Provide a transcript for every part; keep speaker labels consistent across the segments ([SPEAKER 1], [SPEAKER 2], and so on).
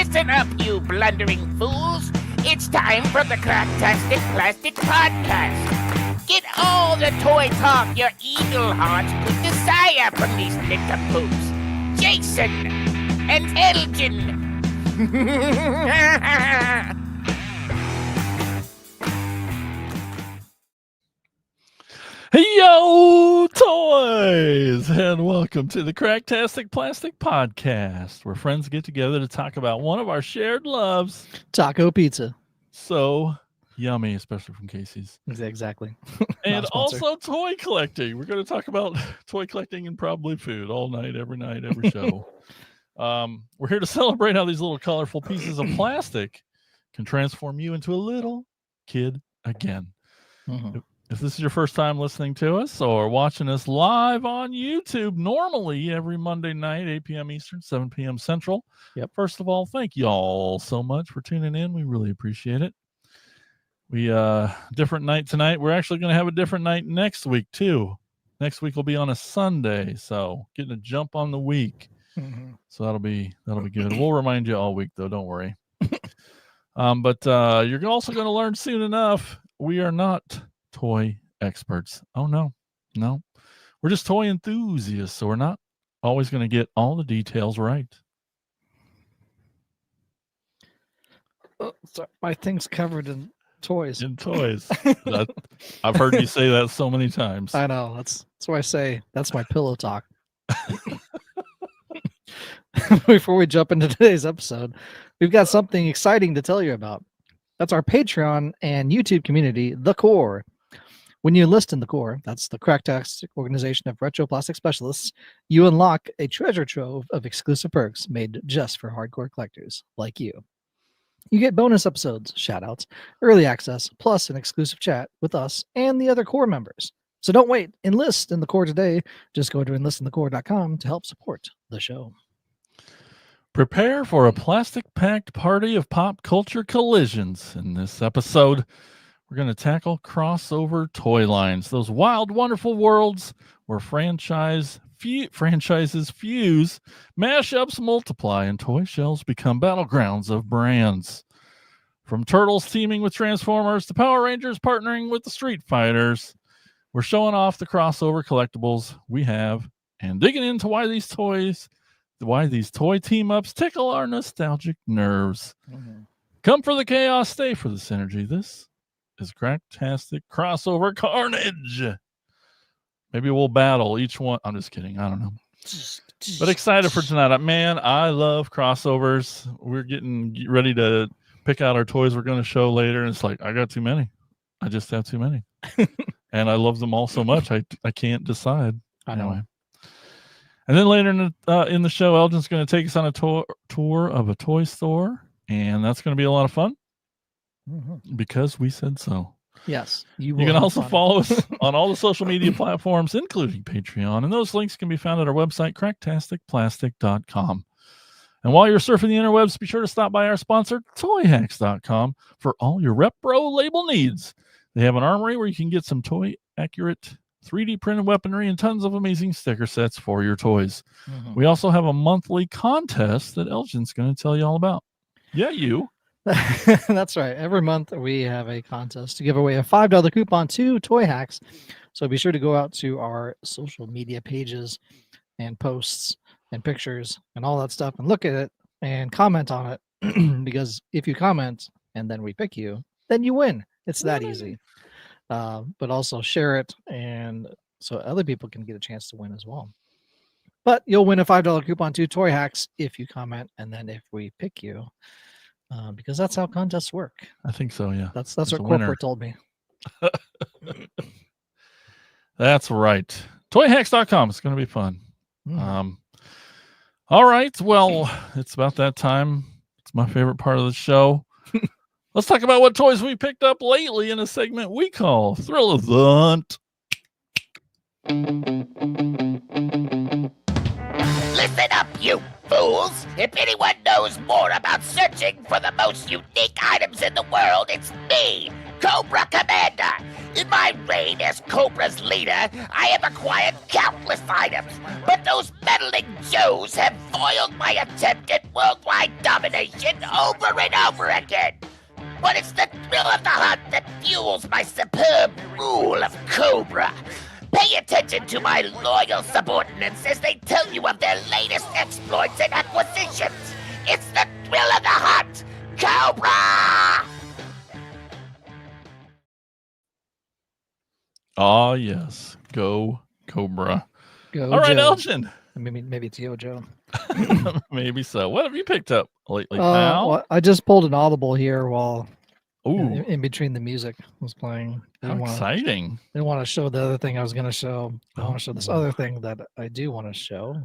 [SPEAKER 1] Listen up, you blundering fools. It's time for the Cracktastic Plastic Podcast. Get all the toy talk your eagle heart could desire from these nincompoops. Jason and Elgin.
[SPEAKER 2] Yo, toys, and welcome to the Cracktastic Plastic Podcast, where friends get together to talk about one of our shared loves,
[SPEAKER 3] taco pizza.
[SPEAKER 2] So yummy, especially from Casey's.
[SPEAKER 3] Exactly.
[SPEAKER 2] And also toy collecting. We're going to talk about toy collecting and probably food all night, every show. We're here to celebrate how these little colorful pieces of plastic can transform you into a little kid again.
[SPEAKER 3] Mm-hmm.
[SPEAKER 2] If this is your first time listening to us or watching us live on YouTube, normally every Monday night, 8 p.m. Eastern, 7 p.m. Central.
[SPEAKER 3] Yep.
[SPEAKER 2] First of all, thank you all so much for tuning in. We really appreciate it. We different night tonight. We're actually going to have a different night next week too. Next week will be on a Sunday, so getting a jump on the week.
[SPEAKER 3] Mm-hmm.
[SPEAKER 2] So that'll be good. We'll remind you all week though. Don't worry. But you're also going to learn soon enough. We are not toy experts. Oh no, we're just toy enthusiasts, so we're not always going to get all the details right.
[SPEAKER 3] Oh, sorry. My thing's covered in toys.
[SPEAKER 2] I've heard you say that so many times.
[SPEAKER 3] I know. That's why I say that's my pillow talk. Before we jump into today's episode, we've got something exciting to tell you about. That's our Patreon and YouTube community, The Core. When you enlist in The Core, that's the Cracktastic organization of retro plastic specialists, you unlock a treasure trove of exclusive perks made just for hardcore collectors like you. You get bonus episodes, shoutouts, early access, plus an exclusive chat with us and the other Core members. So don't wait. Enlist in The Core today. Just go to enlistinthecore.com to help support the show.
[SPEAKER 2] Prepare for a plastic-packed party of pop culture collisions. In this episode, we're going to tackle crossover toy lines, those wild, wonderful worlds where franchises fuse, mashups multiply, and toy shelves become battlegrounds of brands. From Turtles teaming with Transformers to Power Rangers partnering with the Street Fighters, we're showing off the crossover collectibles we have and digging into why these toy team-ups tickle our nostalgic nerves.
[SPEAKER 3] Mm-hmm.
[SPEAKER 2] Come for the chaos, stay for the synergy. This is Cracktastic Crossover Carnage. Maybe we'll battle each one. I'm just kidding. I don't know. But excited for tonight. Man, I love crossovers. We're getting ready to pick out our toys we're going to show later. And it's like, I got too many. I just have too many. And I love them all so much. I can't decide.
[SPEAKER 3] I know.
[SPEAKER 2] Anyway. And then later in the show, Elgin's going to take us on a tour of a toy store. And that's going to be a lot of fun.
[SPEAKER 3] Mm-hmm.
[SPEAKER 2] Because we said so.
[SPEAKER 3] Yes.
[SPEAKER 2] You can also follow us on all the social media platforms, including Patreon. And those links can be found at our website, cracktasticplastic.com. And while you're surfing the interwebs, be sure to stop by our sponsor, toyhacks.com, for all your Repro label needs. They have an armory where you can get some toy-accurate 3D printed weaponry and tons of amazing sticker sets for your toys. Mm-hmm. We also have a monthly contest that Elgin's going to tell you all about. Yeah, you.
[SPEAKER 3] That's right. Every month we have a contest to give away a $5 coupon to Toy Hacks. So be sure to go out to our social media pages and posts and pictures and all that stuff and look at it and comment on it. Because if you comment and then we pick you, then you win. It's that easy. But also share it and so other people can get a chance to win as well. But you'll win a $5 coupon to Toy Hacks if you comment and then if we pick you. Because that's how contests work.
[SPEAKER 2] I think so, yeah.
[SPEAKER 3] That's what corporate told me.
[SPEAKER 2] That's right. Toyhacks.com. It's going to be fun.
[SPEAKER 3] Mm.
[SPEAKER 2] All right. Well, it's about that time. It's my favorite part of the show. Let's talk about what toys we picked up lately in a segment we call Thrill of the Hunt.
[SPEAKER 1] Listen up, you fools! If anyone knows more about searching for the most unique items in the world, it's me, Cobra Commander. In my reign as Cobra's leader, I have acquired countless items, but those meddling Joes have foiled my attempt at worldwide domination over and over again. But it's the thrill of the hunt that fuels my superb rule of Cobra. Pay attention to my loyal subordinates as they tell you of their latest exploits and acquisitions. It's the thrill of the hunt, Cobra!
[SPEAKER 2] Oh, yes. Go Cobra.
[SPEAKER 3] Go,
[SPEAKER 2] All right,
[SPEAKER 3] Joe.
[SPEAKER 2] Elgin.
[SPEAKER 3] Maybe it's Yo Joe.
[SPEAKER 2] Maybe so. What have you picked up lately, pal?
[SPEAKER 3] Well, I just pulled an audible here while
[SPEAKER 2] Ooh,
[SPEAKER 3] in between the music was playing.
[SPEAKER 2] how exciting.
[SPEAKER 3] Didn't want to show the other thing I was going to show. I want to show this
[SPEAKER 2] Oh.
[SPEAKER 3] other thing that I do want to show.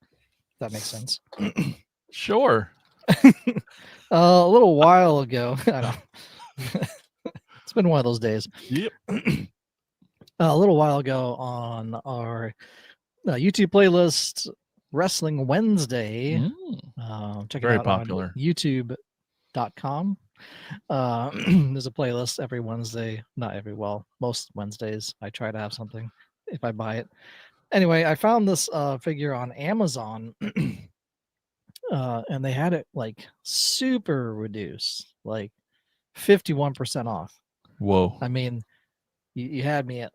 [SPEAKER 3] If that makes sense.
[SPEAKER 2] Sure.
[SPEAKER 3] A little while ago, I know. It's been one of those days.
[SPEAKER 2] Yep.
[SPEAKER 3] A little while ago on our YouTube playlist, Wrestling Wednesday. Check
[SPEAKER 2] Very
[SPEAKER 3] it out
[SPEAKER 2] popular.
[SPEAKER 3] on youtube.com. There's a playlist every Wednesday. Most Wednesdays. I try to have something if I buy it. Anyway, I found this figure on Amazon. And they had it like super reduced, like 51% off.
[SPEAKER 2] Whoa.
[SPEAKER 3] I mean, you had me at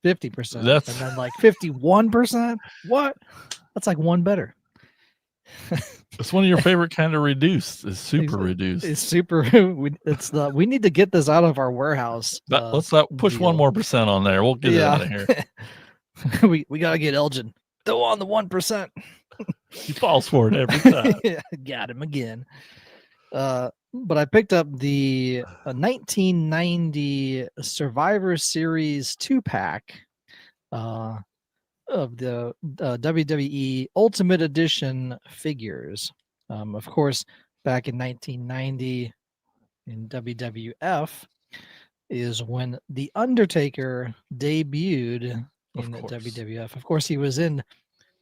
[SPEAKER 3] 50%,
[SPEAKER 2] That's-
[SPEAKER 3] and then like 51%. What? That's like one better.
[SPEAKER 2] It's one of your favorite kind of reduced. Is super reduced.
[SPEAKER 3] It's super. We need to get this out of our warehouse.
[SPEAKER 2] Let's push
[SPEAKER 3] deal.
[SPEAKER 2] 1 more percent on there. We'll get it out of here.
[SPEAKER 3] we gotta get Elgin. Throw on the 1%.
[SPEAKER 2] He falls for it every time.
[SPEAKER 3] Got him again. But I picked up the 1990 Survivor Series 2-pack of the WWE Ultimate Edition figures. Of course, back in 1990 in WWF is when The Undertaker debuted in the WWF. Of course, he was in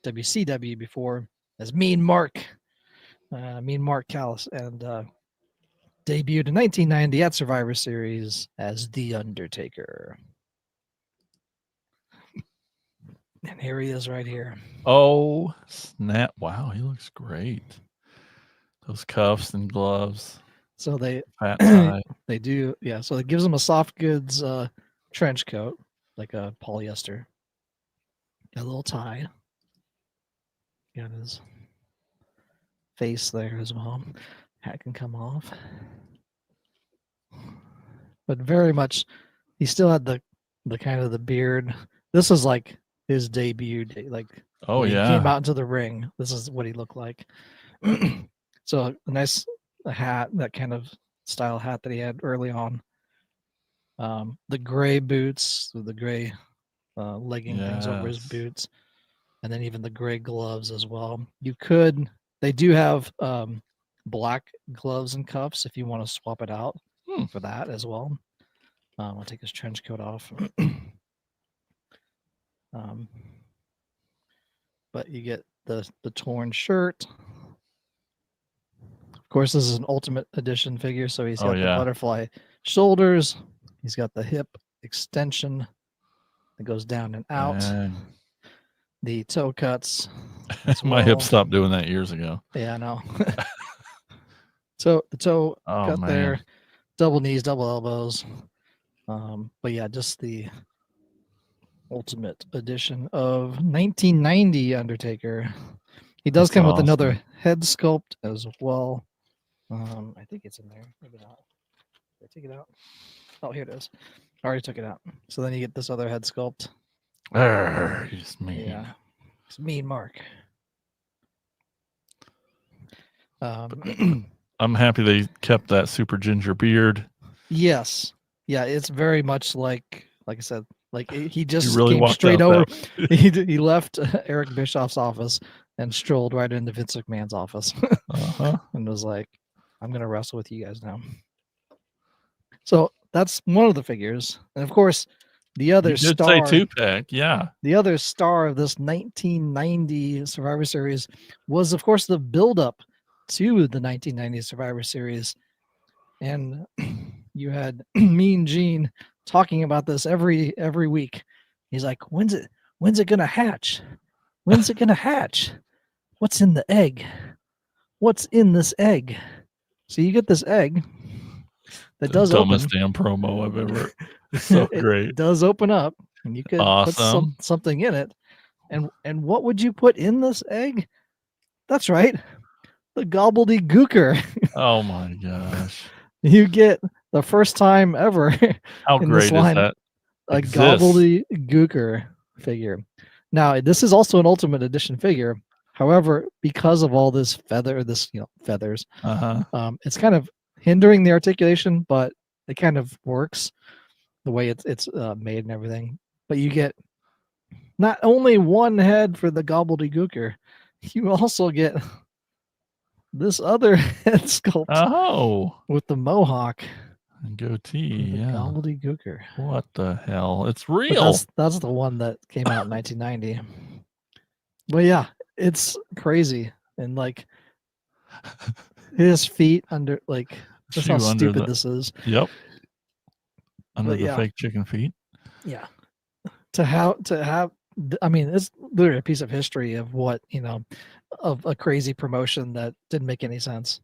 [SPEAKER 3] WCW before as Mean Mark Callis, and debuted in 1990 at Survivor Series as The Undertaker. And here he is right here.
[SPEAKER 2] Oh, snap. Wow, he looks great. Those cuffs and gloves.
[SPEAKER 3] So they
[SPEAKER 2] Fat tie.
[SPEAKER 3] they do, yeah. So it gives him a soft goods trench coat, like a polyester. Got a little tie. Got his face there as well. Hat can come off. But very much, he still had the kind of the beard. This is like his debut day, like
[SPEAKER 2] Oh,
[SPEAKER 3] when
[SPEAKER 2] yeah.
[SPEAKER 3] he came out into the ring. This is what he looked like. So a nice hat, that kind of style hat that he had early on. The gray boots, the gray legging things over his
[SPEAKER 2] Yes.
[SPEAKER 3] boots, and then even the gray gloves as well. They do have black gloves and cuffs if you want to swap it out for that as well. I'll take his trench coat off. But you get the torn shirt. Of course, this is an Ultimate Edition figure, so he's got the butterfly shoulders. He's got the hip extension that goes down and out.
[SPEAKER 2] Man.
[SPEAKER 3] The toe cuts.
[SPEAKER 2] My hip stopped doing that years ago.
[SPEAKER 3] Yeah, I know. So the toe cut there, double knees, double elbows. But yeah, just the Ultimate Edition of 1990 Undertaker. He does come with another head sculpt as well. I think it's in there. Maybe not. Did I take it out? Oh, here it is. I already took it out. So then you get this other head sculpt.
[SPEAKER 2] He's mean.
[SPEAKER 3] Yeah, it's Mean Mark.
[SPEAKER 2] I'm happy they kept that super ginger beard.
[SPEAKER 3] Yes. Yeah, it's very much like I said, like he just
[SPEAKER 2] really
[SPEAKER 3] came
[SPEAKER 2] walked
[SPEAKER 3] straight
[SPEAKER 2] out
[SPEAKER 3] over. He left Eric Bischoff's office and strolled right into Vince McMahon's office and was like, I'm going to wrestle with you guys now. So that's one of the figures. And of course, the other star.
[SPEAKER 2] Say 2-pack, yeah.
[SPEAKER 3] The other star of this 1990 Survivor Series was, of course, the build-up to the 1990 Survivor Series. And you had Mean Gene talking about this every week. He's like, when's it gonna hatch? When's it gonna hatch? What's in the egg? What's in this egg? So you get this egg that
[SPEAKER 2] The
[SPEAKER 3] does open.
[SPEAKER 2] dumbest damn promo I've ever. It's so
[SPEAKER 3] It
[SPEAKER 2] great.
[SPEAKER 3] does open up, and you could put
[SPEAKER 2] Awesome.
[SPEAKER 3] something in it. And what would you put in this egg? That's right, the gobbledygooker.
[SPEAKER 2] Oh my gosh.
[SPEAKER 3] You get the first time ever
[SPEAKER 2] How
[SPEAKER 3] in this
[SPEAKER 2] great is
[SPEAKER 3] line
[SPEAKER 2] that?
[SPEAKER 3] a
[SPEAKER 2] Exists.
[SPEAKER 3] gobbledygooker figure. Now, this is also an Ultimate Edition figure. However, because of all this feathers, it's kind of hindering the articulation, but it kind of works the way it's made and everything. But you get not only one head for the gobbledygooker, you also get this other head sculpt
[SPEAKER 2] Oh.
[SPEAKER 3] with the mohawk
[SPEAKER 2] And goatee.
[SPEAKER 3] for the
[SPEAKER 2] Yeah.
[SPEAKER 3] gobbledygooker.
[SPEAKER 2] What the hell? It's
[SPEAKER 3] But
[SPEAKER 2] real.
[SPEAKER 3] that's the one that came out in 1990. But yeah, it's crazy. And like his feet under, like, that's how
[SPEAKER 2] Shoe under
[SPEAKER 3] stupid
[SPEAKER 2] the-
[SPEAKER 3] this is.
[SPEAKER 2] Yep. Under
[SPEAKER 3] But
[SPEAKER 2] the
[SPEAKER 3] yeah.
[SPEAKER 2] fake chicken feet.
[SPEAKER 3] Yeah. To have, I mean, it's literally a piece of history of what, of a crazy promotion that didn't make any sense.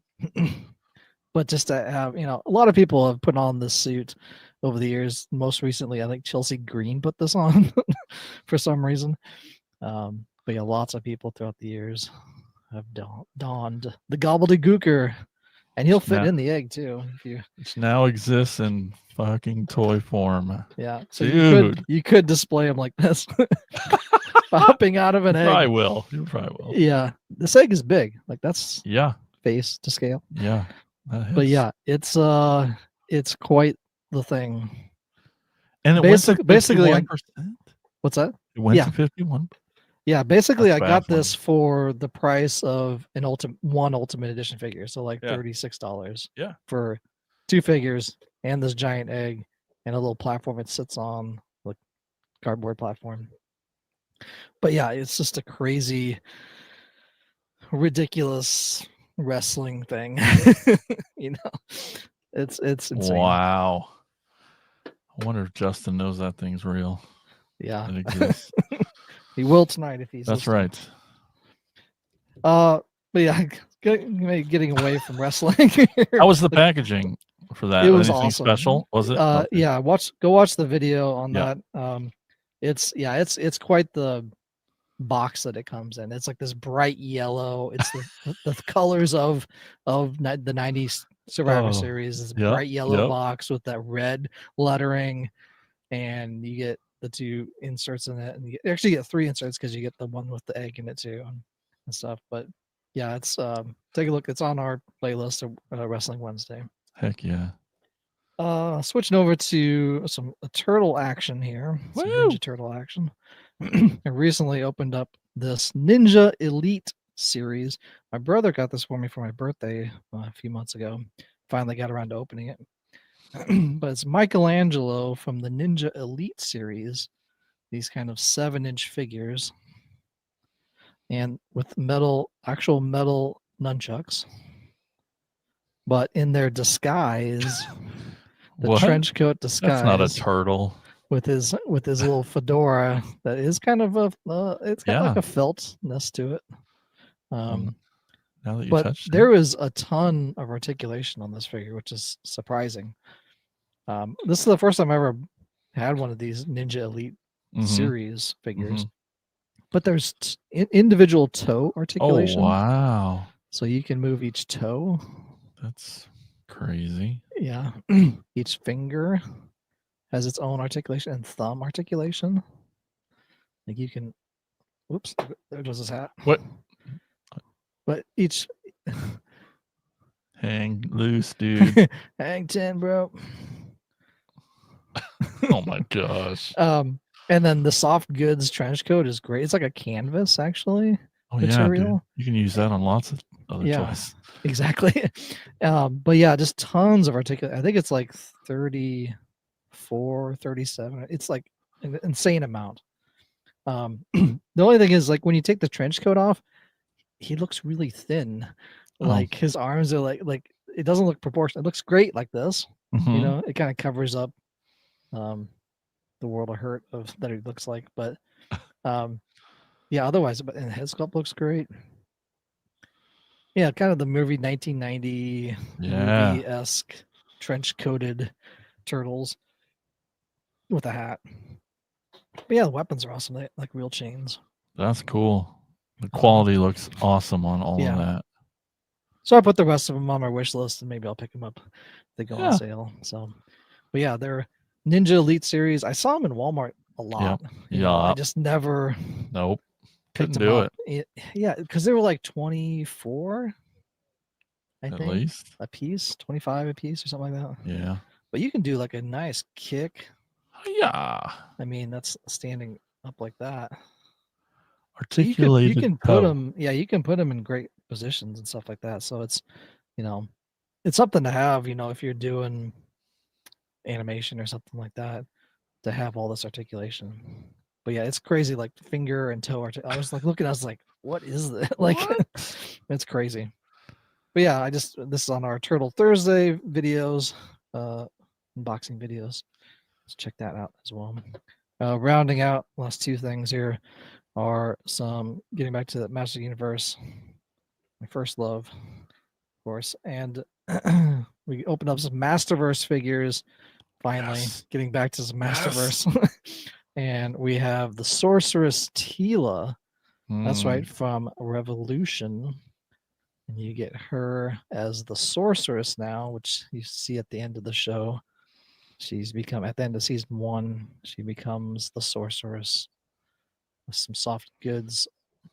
[SPEAKER 3] But just to have, a lot of people have put on this suit over the years. Most recently, I think Chelsea Green put this on for some reason. But yeah, lots of people throughout the years have donned the gobbledygooker, and he'll fit in the egg too.
[SPEAKER 2] Which now exists in fucking toy form.
[SPEAKER 3] Yeah, so
[SPEAKER 2] Dude.
[SPEAKER 3] you could display him like this, popping out of an egg.
[SPEAKER 2] Probably will. You probably will.
[SPEAKER 3] Yeah, this egg is big. Like, that's face to scale.
[SPEAKER 2] Yeah.
[SPEAKER 3] But yeah, it's quite the thing.
[SPEAKER 2] And it
[SPEAKER 3] basically,
[SPEAKER 2] went to 51%.
[SPEAKER 3] What's that?
[SPEAKER 2] It went to 51.
[SPEAKER 3] Yeah, basically,
[SPEAKER 2] That's
[SPEAKER 3] I got
[SPEAKER 2] baffling.
[SPEAKER 3] this for the price of one Ultimate Edition figure, so like
[SPEAKER 2] Yeah.
[SPEAKER 3] $36.
[SPEAKER 2] Yeah.
[SPEAKER 3] For 2 figures and this giant egg and a little platform it sits on, like cardboard platform. But yeah, it's just a crazy, ridiculous wrestling thing. It's insane.
[SPEAKER 2] Wow. I wonder if Justin knows that thing's real.
[SPEAKER 3] Yeah.
[SPEAKER 2] It exists.
[SPEAKER 3] He will tonight if he's
[SPEAKER 2] That's
[SPEAKER 3] listening.
[SPEAKER 2] right.
[SPEAKER 3] But yeah, getting away from wrestling.
[SPEAKER 2] How was the packaging for that?
[SPEAKER 3] It was
[SPEAKER 2] Anything
[SPEAKER 3] awesome.
[SPEAKER 2] special? Was it? Okay.
[SPEAKER 3] Yeah, go watch the video on
[SPEAKER 2] Yeah.
[SPEAKER 3] that. It's quite the box that it comes in. It's like this bright yellow. It's the colors of the 90s Survivor Series. This bright yellow box with that red lettering, and you get the 2 inserts in it, and you actually get 3 inserts because you get the one with the egg in it too and stuff. But yeah, it's take a look. It's on our playlist of Wrestling Wednesday.
[SPEAKER 2] Heck yeah.
[SPEAKER 3] Switching over to some turtle action here. Some Ninja Turtle action. I recently opened up this Ninja Elite series. My brother got this for me for my birthday a few months ago. Finally got around to opening it. But it's Michelangelo from the Ninja Elite series. These kind of 7-inch figures. And with actual metal nunchucks. But in their disguise, the trench coat disguise.
[SPEAKER 2] That's not a turtle.
[SPEAKER 3] With his little fedora that is kind of it's got like a feltness to it.
[SPEAKER 2] Now that you
[SPEAKER 3] But
[SPEAKER 2] touched
[SPEAKER 3] there is a ton of articulation on this figure, which is surprising. This is the first time I ever had one of these Ninja Elite series figures. But there's individual toe articulation.
[SPEAKER 2] Oh, wow.
[SPEAKER 3] So you can move each toe.
[SPEAKER 2] That's crazy.
[SPEAKER 3] Yeah. Each finger has its own articulation and thumb articulation. Like you can, whoops, there goes his hat.
[SPEAKER 2] What?
[SPEAKER 3] But each
[SPEAKER 2] hang loose, dude.
[SPEAKER 3] Hang 10, bro.
[SPEAKER 2] Oh my gosh.
[SPEAKER 3] And then the soft goods trench coat is great. It's like a canvas, actually.
[SPEAKER 2] Oh
[SPEAKER 3] material.
[SPEAKER 2] Yeah, dude. You can use that on lots of other toys.
[SPEAKER 3] Exactly. But yeah, just tons of articulation. I think it's like 34, 37. It's like an insane amount. The only thing is, like, when you take the trench coat off, he looks really thin. Like his arms are like it doesn't look proportional. It looks great like this. You know, it kind of covers up the world of hurt of that it looks like. But yeah, otherwise, and his sculpt looks great. Yeah, kind of the movie 1990
[SPEAKER 2] Yeah.
[SPEAKER 3] movie-esque trench-coated turtles with a hat. But yeah, the weapons are awesome. They like real chains.
[SPEAKER 2] That's cool. The quality looks awesome on all
[SPEAKER 3] yeah.
[SPEAKER 2] of that.
[SPEAKER 3] So I put the rest of them on my wish list, and maybe I'll pick them up if they go on
[SPEAKER 2] Yeah.
[SPEAKER 3] sale. So, but yeah, they're Ninja Elite series. I saw them in Walmart a lot. You know, I
[SPEAKER 2] Yep.
[SPEAKER 3] just never
[SPEAKER 2] Nope.
[SPEAKER 3] picked
[SPEAKER 2] Couldn't
[SPEAKER 3] them
[SPEAKER 2] do
[SPEAKER 3] up. Yeah, because they were like 24, I
[SPEAKER 2] At
[SPEAKER 3] think,
[SPEAKER 2] least.
[SPEAKER 3] a piece, 25 a piece or something like that.
[SPEAKER 2] Yeah.
[SPEAKER 3] But you can do like a nice kick.
[SPEAKER 2] Yeah.
[SPEAKER 3] I mean, that's standing up like that. So
[SPEAKER 2] Articulated
[SPEAKER 3] you can
[SPEAKER 2] toe.
[SPEAKER 3] put them. Yeah, you can put them in great positions and stuff like that. So it's, you know, it's something to have. You know, if you're doing animation or something like that, to have all this articulation. But yeah, it's crazy. Like finger and toe. I was like looking. I was like, what is this? Like,
[SPEAKER 2] What?
[SPEAKER 3] it's crazy. But yeah, this is on our Turtle Thursday videos, unboxing videos. Let's check that out as well. Rounding out last two things here are some getting back to the Master Universe, my first love, of course, and we opened up some Masterverse figures. Finally, getting back to some Masterverse, and we have the Sorceress Tila. That's right, from Revolution. And you get her as the sorceress now, which you see at the end of the show. She's become, at the end of season 1, she becomes the sorceress with some soft goods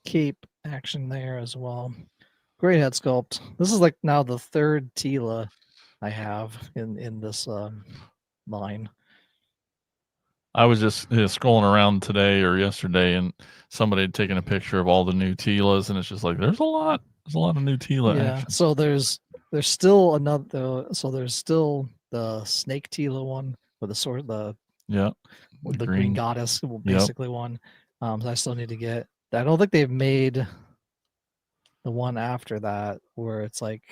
[SPEAKER 3] cape action there as well. Great head sculpt. This is like now the third Tila I have in this line.
[SPEAKER 2] I was just scrolling around today or yesterday, and somebody had taken a picture of all the new Tilas, and it's just like there's a lot of new Tila action.
[SPEAKER 3] So there's still another. So there's still the Snake Tila one with the sword, the green goddess, basically one. So I still need to get. I don't think they've made the one after that where it's like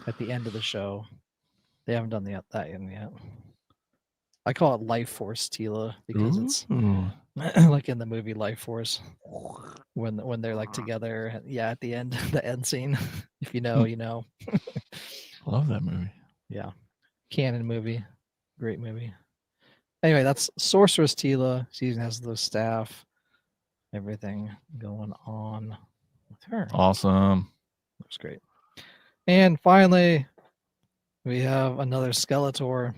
[SPEAKER 3] at the end of the show. They haven't done that yet. I call it Life Force Tila because it's like in the movie Life Force when they're like together. Yeah, at the end, the end scene. If you know, you know.
[SPEAKER 2] Love that movie.
[SPEAKER 3] Yeah, canon movie, great movie. Anyway, that's Sorceress Tila. She has the staff, everything going on with her.
[SPEAKER 2] Awesome.
[SPEAKER 3] Looks great. And finally, we have another Skeletor.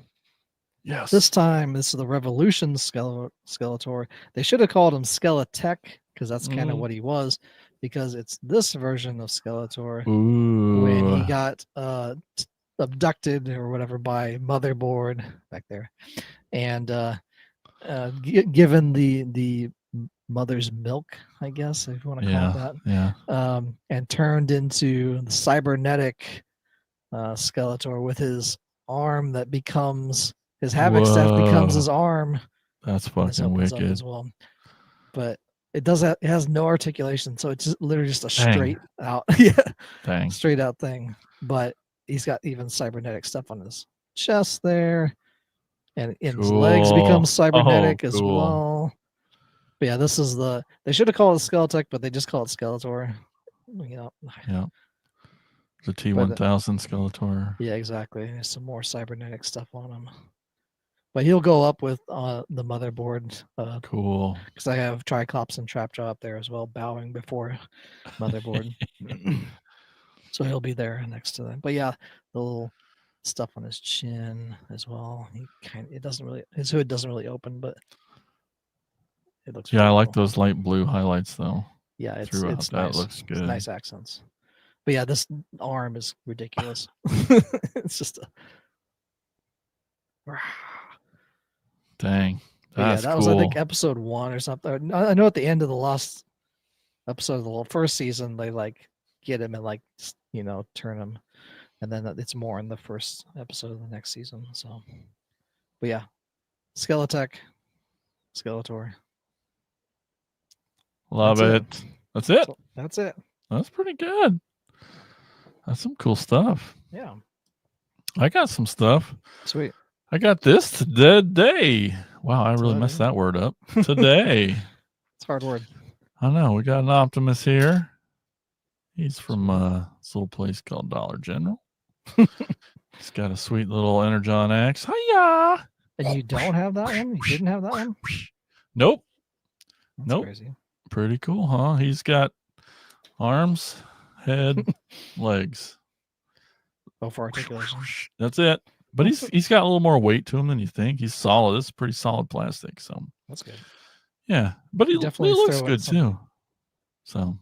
[SPEAKER 2] Yes.
[SPEAKER 3] This time, this is the Revolution Skeletor. They should have called him Skeletech because that's kind of what he was, because it's this version of Skeletor when he got abducted or whatever by Motherboard back there, and given the mother's milk, I guess, if you want to call it that, and turned into the cybernetic Skeletor with his arm that becomes his Havoc staff becomes his arm.
[SPEAKER 2] That's fucking wicked
[SPEAKER 3] as well. But it has no articulation, so it's just literally just a straight out, straight out thing. But he's got even cybernetic stuff on his chest there, and his legs become cybernetic as well. But yeah, this is they should have called it Skeletech, but they just call it Skeletor.
[SPEAKER 2] Yeah. The T1000 Skeletor.
[SPEAKER 3] Yeah, exactly. There's some more cybernetic stuff on him. But he'll go up with the motherboard.
[SPEAKER 2] Cool.
[SPEAKER 3] Because I have Triclops and Trapjaw up there as well, bowing before motherboard. So he'll be there next to them. But yeah, the little stuff on his chin as well. His hood doesn't really open, but it looks.
[SPEAKER 2] Yeah, I like those light blue highlights though.
[SPEAKER 3] Yeah, it's
[SPEAKER 2] that
[SPEAKER 3] nice.
[SPEAKER 2] Looks good.
[SPEAKER 3] It's nice accents. But yeah, this arm is ridiculous. It's just
[SPEAKER 2] dang.
[SPEAKER 3] That
[SPEAKER 2] cool.
[SPEAKER 3] was, I think, episode 1 or something. I know at the end of the last episode of the first season, they like get him and like, turn him, and then it's more in the first episode of the next season. So, but yeah, Skeletor.
[SPEAKER 2] Love it. That's it.
[SPEAKER 3] That's it.
[SPEAKER 2] That's pretty good. That's some cool stuff.
[SPEAKER 3] Yeah.
[SPEAKER 2] I got some stuff.
[SPEAKER 3] Sweet.
[SPEAKER 2] I got this today. Wow, I really messed that word up. Today.
[SPEAKER 3] It's a hard word.
[SPEAKER 2] I know. We got an Optimus here. He's from this little place called Dollar General. He's got a sweet little Energon axe. Hiya!
[SPEAKER 3] And you don't have that one? You didn't have that one?
[SPEAKER 2] Nope.
[SPEAKER 3] That's
[SPEAKER 2] Nope.
[SPEAKER 3] crazy.
[SPEAKER 2] Pretty cool, huh? He's got arms, head, legs.
[SPEAKER 3] Oh, for articulation.
[SPEAKER 2] That's it. But he's got a little more weight to him than you think. He's solid. This is pretty solid plastic. So
[SPEAKER 3] that's good.
[SPEAKER 2] Yeah, but he
[SPEAKER 3] Definitely
[SPEAKER 2] looks
[SPEAKER 3] throw in
[SPEAKER 2] good too. So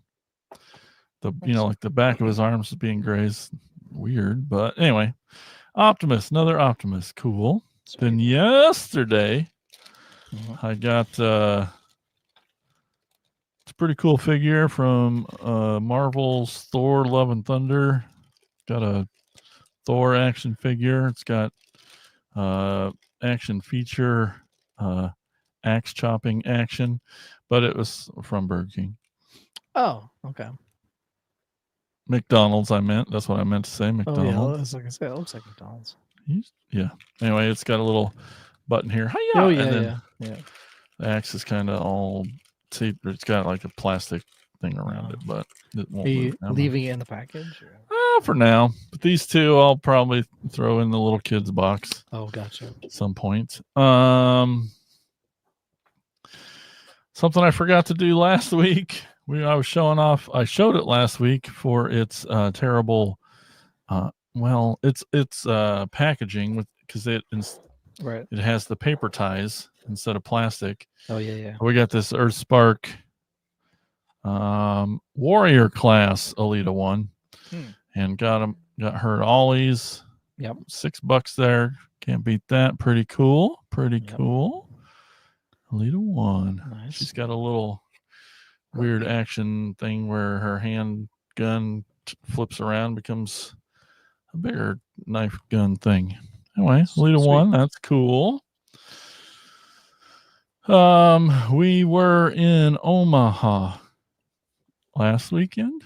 [SPEAKER 2] like the back of his arms being gray is weird, but anyway, Optimus, another Optimus, cool.
[SPEAKER 3] Sweet.
[SPEAKER 2] Then yesterday, I got it's a pretty cool figure from Marvel's Thor: Love and Thunder. Got a Thor action figure. It's got action feature, axe chopping action, but it was from Burger King.
[SPEAKER 3] Oh, okay.
[SPEAKER 2] McDonald's, I meant. That's what I meant to say. McDonald's.
[SPEAKER 3] Oh, yeah. Like I said, it looks like McDonald's.
[SPEAKER 2] Yeah. Anyway, it's got a little button here. Hiya!
[SPEAKER 3] Oh, yeah,
[SPEAKER 2] and then
[SPEAKER 3] yeah.
[SPEAKER 2] The axe is kind of all taped. It's got like a plastic thing around it, but it won't
[SPEAKER 3] Are you
[SPEAKER 2] move.
[SPEAKER 3] leaving it in the package?
[SPEAKER 2] For now. But these two I'll probably throw in the little kids box.
[SPEAKER 3] Oh, gotcha.
[SPEAKER 2] At some point. Something I forgot to do last week. I was showing off. I showed it last week for its terrible. It's packaging because it has the paper ties instead of plastic.
[SPEAKER 3] Oh yeah.
[SPEAKER 2] We got this Earth Spark warrior class Alita one, and got her ollies.
[SPEAKER 3] Yep,
[SPEAKER 2] $6 there. Can't beat that. Pretty cool. Cool. Alita one.
[SPEAKER 3] Nice.
[SPEAKER 2] She's got a little weird action thing where her handgun flips around, becomes a bigger knife gun thing. Anyway, Alita one, that's cool. We were in Omaha last weekend.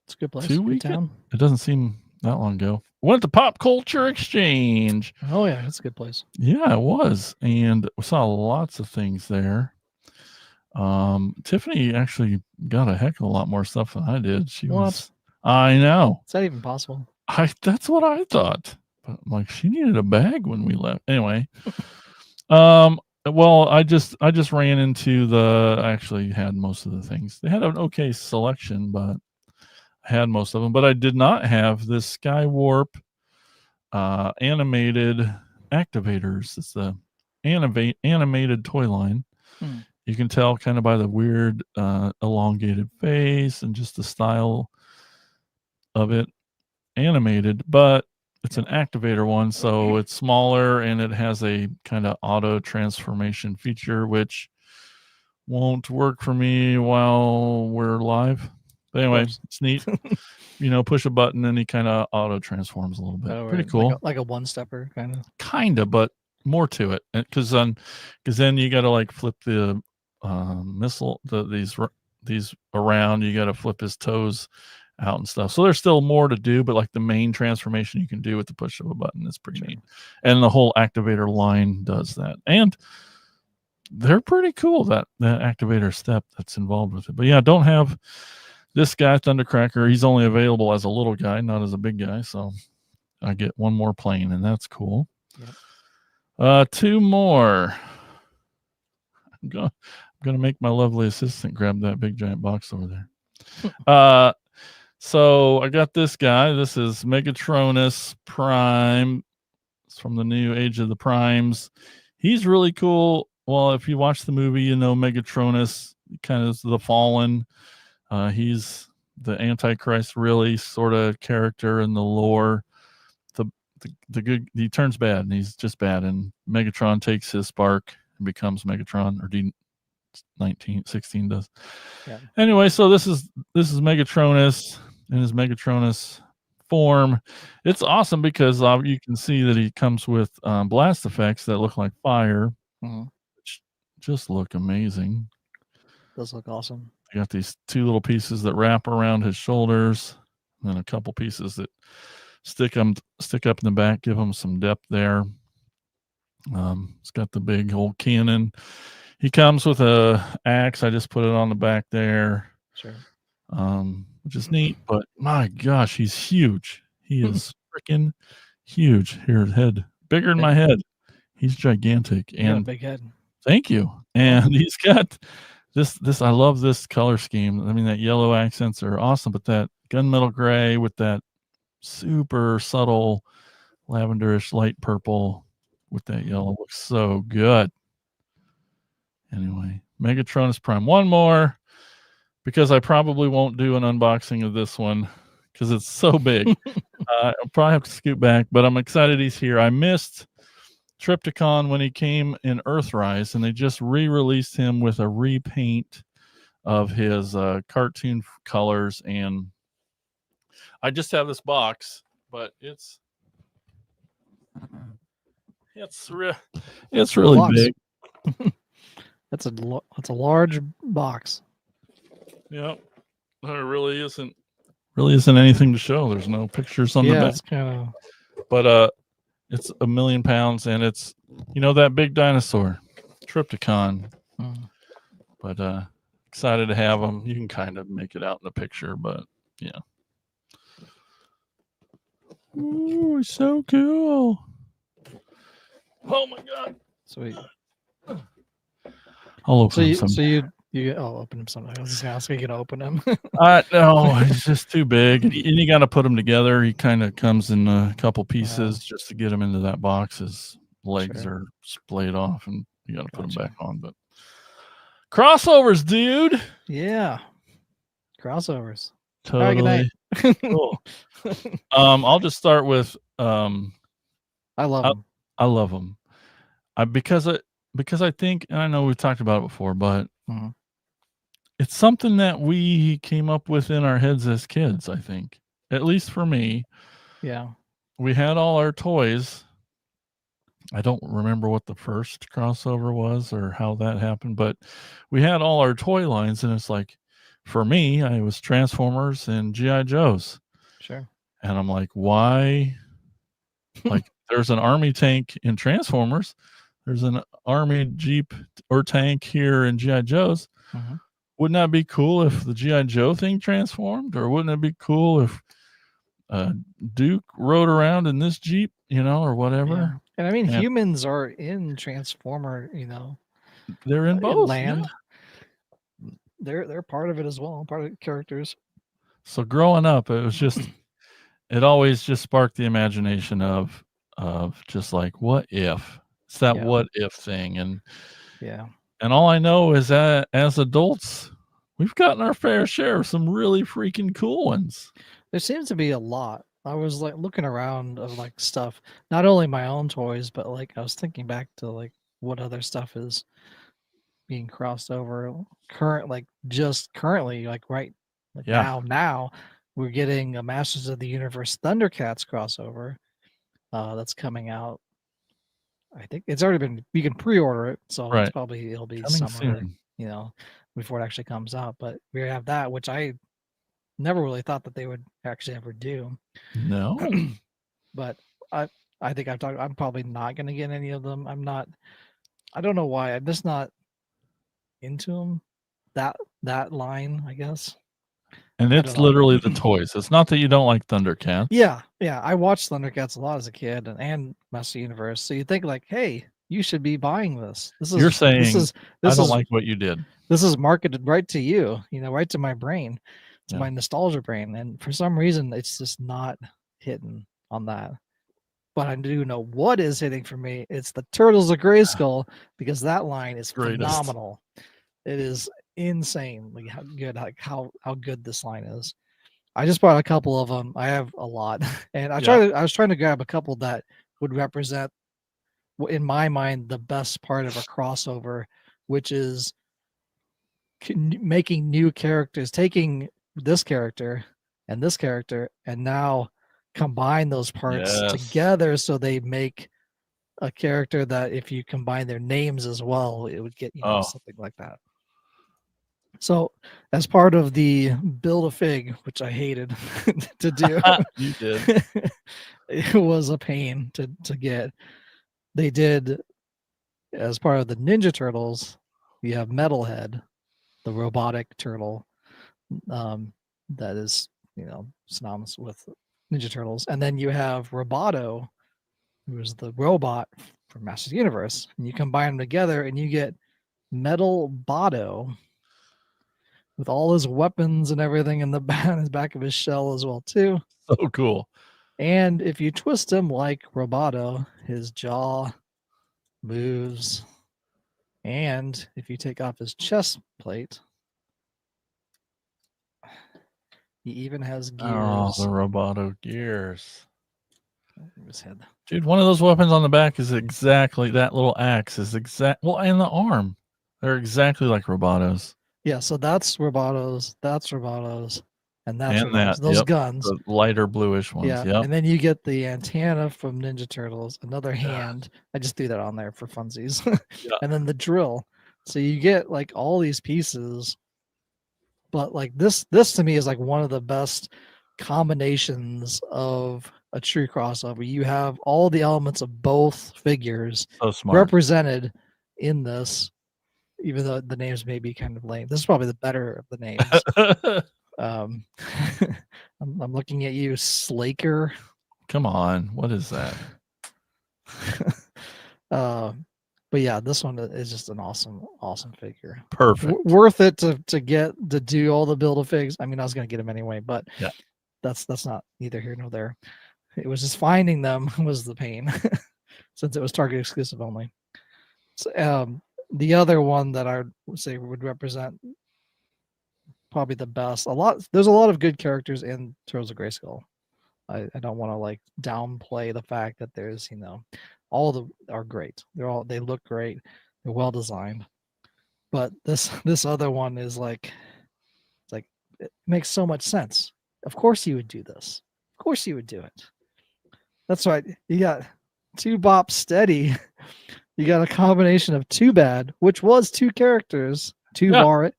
[SPEAKER 3] It's a good place.
[SPEAKER 2] 2
[SPEAKER 3] weekends.
[SPEAKER 2] Town. It doesn't seem that long ago. Went to Pop Culture Exchange.
[SPEAKER 3] Oh yeah, it's a good place.
[SPEAKER 2] Yeah, it was, and we saw lots of things there. Tiffany actually got a heck of a lot more stuff than I did. I know.
[SPEAKER 3] Is that even possible?
[SPEAKER 2] That's what I thought. But like, she needed a bag when we left. Anyway, well, I just ran into I actually had most of the things. They had an okay selection, but I had most of them. But I did not have this Skywarp animated activators. It's the animated toy line. You can tell kind of by the weird elongated face and just the style of it animated, but it's an activator one, so it's smaller and it has a kind of auto transformation feature, which won't work for me while we're live. But anyway, it's neat. Push a button and he kind of auto transforms a little bit. Pretty cool.
[SPEAKER 3] Like a one-stepper kind of.
[SPEAKER 2] Kinda, but more to it, because then you got to like flip the missile, these around. You got to flip his toes out and stuff. So there's still more to do, but like the main transformation you can do with the push of a button is pretty neat. And the whole activator line does that. And they're pretty cool, that activator step that's involved with it. But yeah, don't have this guy, Thundercracker. He's only available as a little guy, not as a big guy. So I get one more plane, and that's cool. Yep. 2 more. I'm gonna make my lovely assistant grab that big giant box over there. So I got this guy. This is Megatronus Prime. It's from the new Age of the Primes. He's really cool. Well, if you watch the movie, Megatronus kind of is the fallen. He's the Antichrist, really sort of character in the lore. The good, he turns bad, and he's just bad. And Megatron takes his spark and becomes Megatron, or D1916 does. Yeah. Anyway, so this is Megatronus in his Megatronus form. It's awesome because you can see that he comes with blast effects that look like fire, which just look amazing.
[SPEAKER 3] Does look awesome.
[SPEAKER 2] I got these 2 little pieces that wrap around his shoulders, and then a couple pieces that stick up in the back, give him some depth there. It's got the big old cannon. He comes with a axe. I just put it on the back there.
[SPEAKER 3] Sure.
[SPEAKER 2] which is neat. But my gosh, he's huge. He is freaking huge. Here, head bigger than my head. He's gigantic.
[SPEAKER 3] You got a
[SPEAKER 2] And
[SPEAKER 3] big head.
[SPEAKER 2] thank you. And he's got this. I love this color scheme. I mean, that yellow accents are awesome, but that gunmetal gray with that super subtle lavenderish light purple with that yellow looks so good. Anyway, Megatronus Prime. One more, because I probably won't do an unboxing of this one because it's so big. I'll probably have to scoot back, but I'm excited he's here. I missed Triptychon when he came in Earthrise, and they just re-released him with a repaint of his cartoon colors. And I just have this box, but it's really
[SPEAKER 3] Box.
[SPEAKER 2] big.
[SPEAKER 3] That's a large box.
[SPEAKER 2] Yep. There really isn't anything to show. There's no pictures on the back.
[SPEAKER 3] It's kind of.
[SPEAKER 2] But it's 1,000,000 pounds, and it's that big dinosaur, Triptychon. But excited to have him. You can kind of make it out in the picture, but yeah. Ooh, so cool. Oh my god.
[SPEAKER 3] Sweet.
[SPEAKER 2] I'll open him some.
[SPEAKER 3] So you open him sometime. I was just asking you to open him.
[SPEAKER 2] No, he's just too big, and you got to put him together. He kind of comes in a couple pieces just to get him into that box. His legs are splayed off, and you got to put him back on. But crossovers, dude.
[SPEAKER 3] Yeah, crossovers.
[SPEAKER 2] Totally. Cool. I'll just start with
[SPEAKER 3] I love them.
[SPEAKER 2] I love them. Because I think, and I know we've talked about it before, but it's something that we came up with in our heads as kids, I think. At least for me.
[SPEAKER 3] Yeah.
[SPEAKER 2] We had all our toys. I don't remember what the first crossover was or how that happened, but we had all our toy lines, and it's like, for me, it was Transformers and G.I. Joes.
[SPEAKER 3] Sure.
[SPEAKER 2] And I'm like, why? Like, there's an army tank in Transformers. There's an army Jeep or tank here in G.I. Joe's. Wouldn't that be cool if the G.I. Joe thing transformed? Or wouldn't it be cool if Duke rode around in this Jeep, or whatever?
[SPEAKER 3] Yeah. And I mean, humans are in Transformer,
[SPEAKER 2] they're in both
[SPEAKER 3] land. Yeah. They're part of it as well, part of the characters.
[SPEAKER 2] So growing up, it was just, it always just sparked the imagination of just like, what if? It's that what if thing. And and all I know is that as adults, we've gotten our fair share of some really freaking cool ones.
[SPEAKER 3] There seems to be a lot. I was like looking around of like stuff, not only my own toys, but like I was thinking back to like what other stuff is being crossed over currently, like right now we're getting a Masters of the Universe Thundercats crossover that's coming out. I think it's already been, you can pre-order it, so it's probably it'll be
[SPEAKER 2] coming
[SPEAKER 3] summer,
[SPEAKER 2] soon.
[SPEAKER 3] Before it actually comes out. But we have that, which I never really thought that they would actually ever do.
[SPEAKER 2] No.
[SPEAKER 3] But I think I'm probably not going to get any of them. I don't know why. I'm just not into them. That line, I guess.
[SPEAKER 2] And it's literally the toys. It's not that you don't like Thundercats.
[SPEAKER 3] Yeah. I watched Thundercats a lot as a kid and Master Universe. So you think like, hey, you should be buying this.
[SPEAKER 2] You're saying I don't like what you did.
[SPEAKER 3] This is marketed right to you, right to my brain, to my nostalgia brain. And for some reason, it's just not hitting on that. But I do know what is hitting for me. It's the Turtles of Grayskull, because that line is phenomenal. It is insane, like how good this line is. I just bought a couple of them. I have a lot, and I was trying to grab a couple that would represent, in my mind, the best part of a crossover, which is making new characters, taking this character and now combine those parts together so they make a character that, if you combine their names as well, it would get something like that. So as part of the build a fig, which I hated to do,
[SPEAKER 2] you did.
[SPEAKER 3] It was a pain to get. They did, as part of the Ninja Turtles, you have Metalhead, the robotic turtle, that is, synonymous with Ninja Turtles. And then you have Roboto, who is the robot from Masters Universe, and you combine them together and you get Metal Botto with all his weapons and everything in the back of his shell as well too.
[SPEAKER 2] So cool.
[SPEAKER 3] And if you twist him like Roboto, his jaw moves. And if you take off his chest plate, he even has gears.
[SPEAKER 2] Oh, the Roboto gears.
[SPEAKER 3] His head.
[SPEAKER 2] Dude, one of those weapons on the back is exactly that little axe is well, and the arm. They're exactly like Roboto's.
[SPEAKER 3] Yeah, so that's Roboto's, and that's
[SPEAKER 2] And
[SPEAKER 3] Roboto's.
[SPEAKER 2] that,
[SPEAKER 3] Those
[SPEAKER 2] yep,
[SPEAKER 3] guns.
[SPEAKER 2] the lighter bluish ones.
[SPEAKER 3] Yeah,
[SPEAKER 2] Yep.
[SPEAKER 3] and then you get the antenna from Ninja Turtles, another hand. I just threw that on there for funsies.
[SPEAKER 2] Yeah.
[SPEAKER 3] And then the drill. So you get like all these pieces, but like this to me is like one of the best combinations of a true crossover. You have all the elements of both figures
[SPEAKER 2] So smart.
[SPEAKER 3] represented in this, even though the names may be kind of lame. This is probably the better of the names. I'm looking at you, Slaker.
[SPEAKER 2] Come on, what is that?
[SPEAKER 3] But yeah, this one is just an awesome figure.
[SPEAKER 2] Perfect.
[SPEAKER 3] Worth it to get to do all the Build-A-Figs. I mean, I was gonna get them anyway, but
[SPEAKER 2] yeah,
[SPEAKER 3] that's not neither here nor there. It was just finding them was the pain, since it was Target exclusive only. So, the other one that I would say would represent probably the best. There's a lot of good characters in Turtles of Grayskull. I don't want to like downplay the fact that there's, all of them are great. They look great. They're well designed. But this other one is like, it makes so much sense. Of course you would do this. Of course you would do it. That's right. You got Two Bop Steady. You got a combination of Too Bad, which was two characters, Tuvar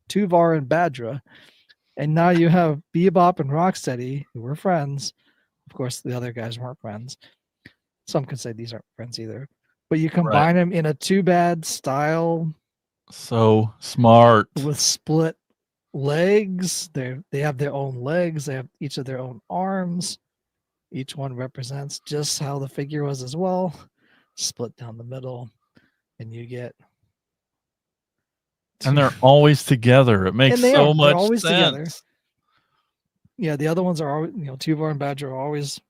[SPEAKER 3] and Badra. And now you have Bebop and Rocksteady, who were friends. Of course, the other guys weren't friends. Some could say these aren't friends either. But you combine them in a Too Bad style.
[SPEAKER 2] So smart.
[SPEAKER 3] With split legs. They have their own legs. They have each of their own arms. Each one represents just how the figure was as well. Split down the middle. And you get...
[SPEAKER 2] And they're always together. It makes so much sense. Together.
[SPEAKER 3] Yeah, the other ones are always, Tuvar and Badger are always...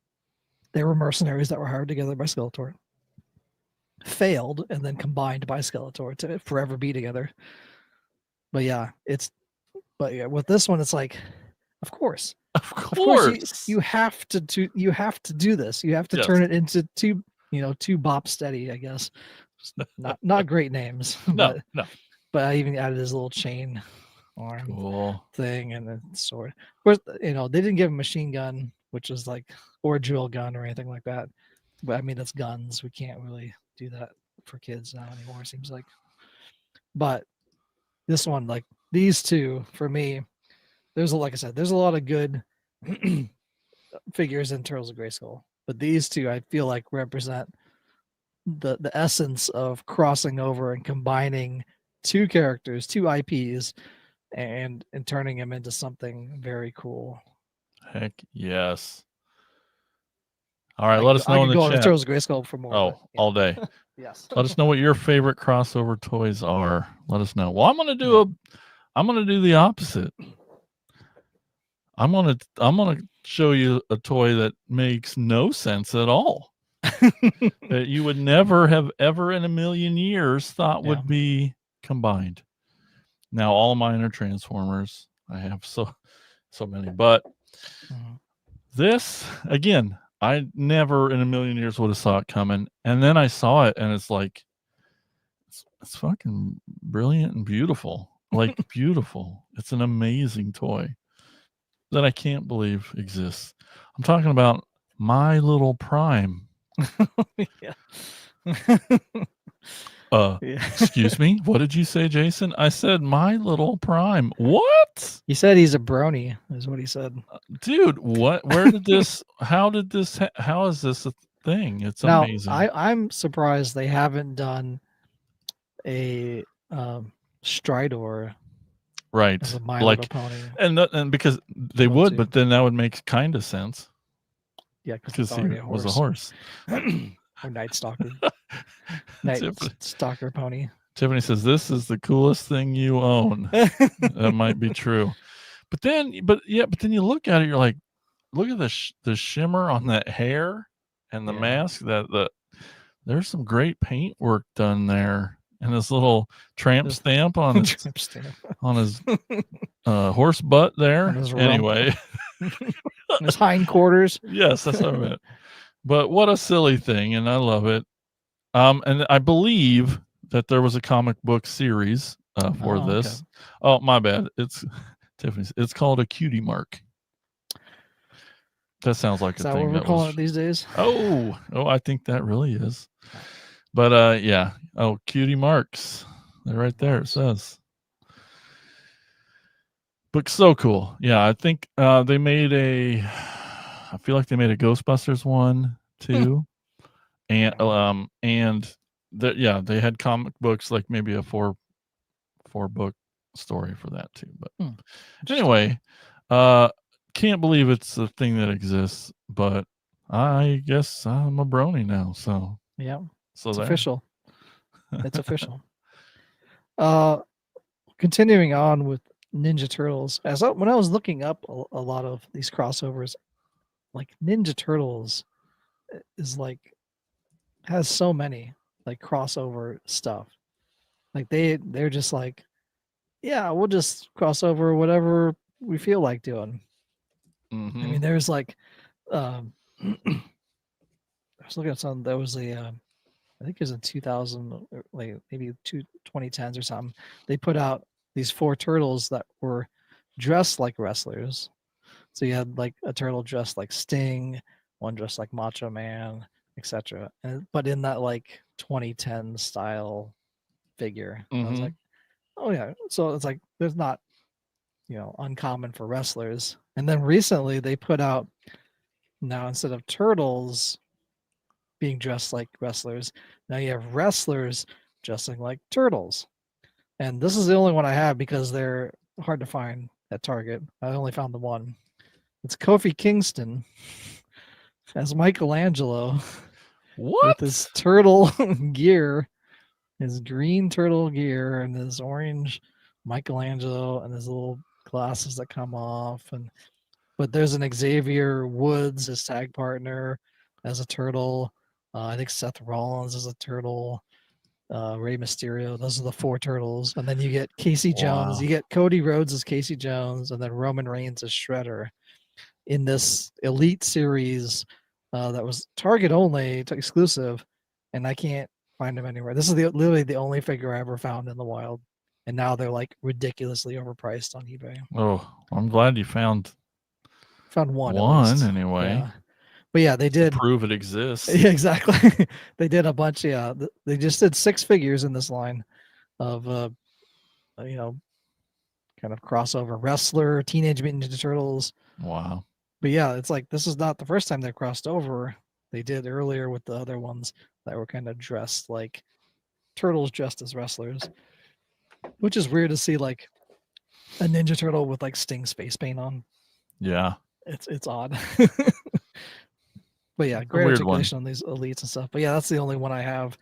[SPEAKER 3] They were mercenaries that were hired together by Skeletor. Failed and then combined by Skeletor to forever be together. But yeah, with this one, it's like, of course, you have to do this. You have to turn it into two Bop Steady, I guess. Not great names.
[SPEAKER 2] No.
[SPEAKER 3] But I even added his little chain arm thing and the sword. Of course, they didn't give him a machine gun, which was like, or a drill gun or anything like that. But I mean, that's guns. We can't really do that for kids now anymore, it seems like. But this one, like these two, for me, like I said, there's a lot of good figures in Turtles of Grayskull. But these two, I feel like, represent the essence of crossing over and combining two characters, two IPs, and turning them into something very cool.
[SPEAKER 2] Heck yes. All right, let us know in the chat.
[SPEAKER 3] Turtles of Grayskull for more.
[SPEAKER 2] All day.
[SPEAKER 3] Yes.
[SPEAKER 2] Let us know what your favorite crossover toys are. Let us know. Well, I'm gonna do the opposite. I'm gonna show you a toy that makes no sense at all. That you would never have ever in a million years thought would be combined. Now all of mine are Transformers. I have so many, but this again, I never in a million years would have saw it coming. And then I saw it and it's like, it's fucking brilliant and beautiful. Like beautiful. It's an amazing toy that I can't believe exists. I'm talking about My Little Prime. Excuse me, what did you say, Jason? I said My Little Prime. What?
[SPEAKER 3] He said he's a brony, is what he said.
[SPEAKER 2] Dude, what? Where did this? How is this a thing? It's amazing.
[SPEAKER 3] I'm surprised they haven't done a Stridor
[SPEAKER 2] Right.
[SPEAKER 3] As a My
[SPEAKER 2] Like,
[SPEAKER 3] Little Pony.
[SPEAKER 2] and because they
[SPEAKER 3] Well,
[SPEAKER 2] would,
[SPEAKER 3] too.
[SPEAKER 2] but then that would make kind of sense
[SPEAKER 3] Yeah, because
[SPEAKER 2] because
[SPEAKER 3] it's
[SPEAKER 2] he
[SPEAKER 3] already a
[SPEAKER 2] was a
[SPEAKER 3] horse.
[SPEAKER 2] horse.
[SPEAKER 3] Or Night Stalker. Night
[SPEAKER 2] Tiffany,
[SPEAKER 3] Stalker pony.
[SPEAKER 2] Tiffany says this is the coolest thing you own. That might be true. But then you look at it, you're like, look at the shimmer on that hair and the
[SPEAKER 3] Yeah.
[SPEAKER 2] mask. There's some great paint work done there, and this little tramp stamp on his
[SPEAKER 3] Tramp stamp.
[SPEAKER 2] on his horse butt there.
[SPEAKER 3] On his rump.
[SPEAKER 2] Anyway,
[SPEAKER 3] His hindquarters.
[SPEAKER 2] yes, that's what I meant. But what a silly thing, and I love it. And I believe that there was a comic book series for this.
[SPEAKER 3] Okay.
[SPEAKER 2] Oh, my bad. It's Tiffany's. It's called a cutie mark. That sounds like
[SPEAKER 3] Is
[SPEAKER 2] a
[SPEAKER 3] that
[SPEAKER 2] thing
[SPEAKER 3] what we're calling it these days?
[SPEAKER 2] Oh, I think that really is. But yeah. Oh, cutie marks. They're right there. It says. But so cool. Yeah, I think they made I feel like they made a Ghostbusters one too. And they had comic books, like maybe a four book story for that too. But anyway, can't believe it's a thing that exists, but I guess I'm a brony now. So
[SPEAKER 3] yeah,
[SPEAKER 2] so
[SPEAKER 3] it's
[SPEAKER 2] there.
[SPEAKER 3] official. It's official. Continuing on with Ninja Turtles, when I was looking up a lot of these crossovers, like Ninja Turtles is like has so many like crossover stuff. Like they're just like, yeah, we'll just cross over whatever we feel like doing.
[SPEAKER 2] Mm-hmm.
[SPEAKER 3] I mean, there's like, I was looking at some. There was I think it was in 2000, like maybe 2010s or something. They put out these 4 turtles that were dressed like wrestlers. So you had like a turtle dressed like Sting, one dressed like Macho Man, etc. But in that like 2010 style figure. I was like, oh yeah. So it's like there's not, uncommon for wrestlers. And then recently they put out, now instead of turtles being dressed like wrestlers, now you have wrestlers dressing like turtles. And this is the only one I have because they're hard to find at Target. I only found the one. It's Kofi Kingston as Michelangelo.
[SPEAKER 2] What?
[SPEAKER 3] With his turtle gear, his green turtle gear, and his orange Michelangelo, and his little glasses that come off. But there's an Xavier Woods, his tag partner, as a turtle. I think Seth Rollins is a turtle. Rey Mysterio. Those are the 4 turtles. And then you get Casey Jones. You get Cody Rhodes as Casey Jones, and then Roman Reigns as Shredder in this Elite series that was Target only, exclusive, and I can't find them anywhere. This is literally the only figure I ever found in the wild, and now they're like ridiculously overpriced on eBay.
[SPEAKER 2] Oh, I'm glad you found
[SPEAKER 3] one
[SPEAKER 2] anyway.
[SPEAKER 3] Yeah. But yeah, they did
[SPEAKER 2] prove it exists.
[SPEAKER 3] Yeah, exactly. They did a bunch. Yeah, they just did 6 figures in this line of kind of crossover wrestler, Teenage Mutant Ninja Turtles.
[SPEAKER 2] Wow.
[SPEAKER 3] But yeah, it's like this is not the first time they crossed over. They did earlier with the other ones that were kind of dressed like turtles dressed as wrestlers, which is weird to see, like a Ninja Turtle with like Sting's face paint on.
[SPEAKER 2] Yeah,
[SPEAKER 3] it's odd. But yeah, great articulation on these elites and stuff. But yeah, that's the only one I have.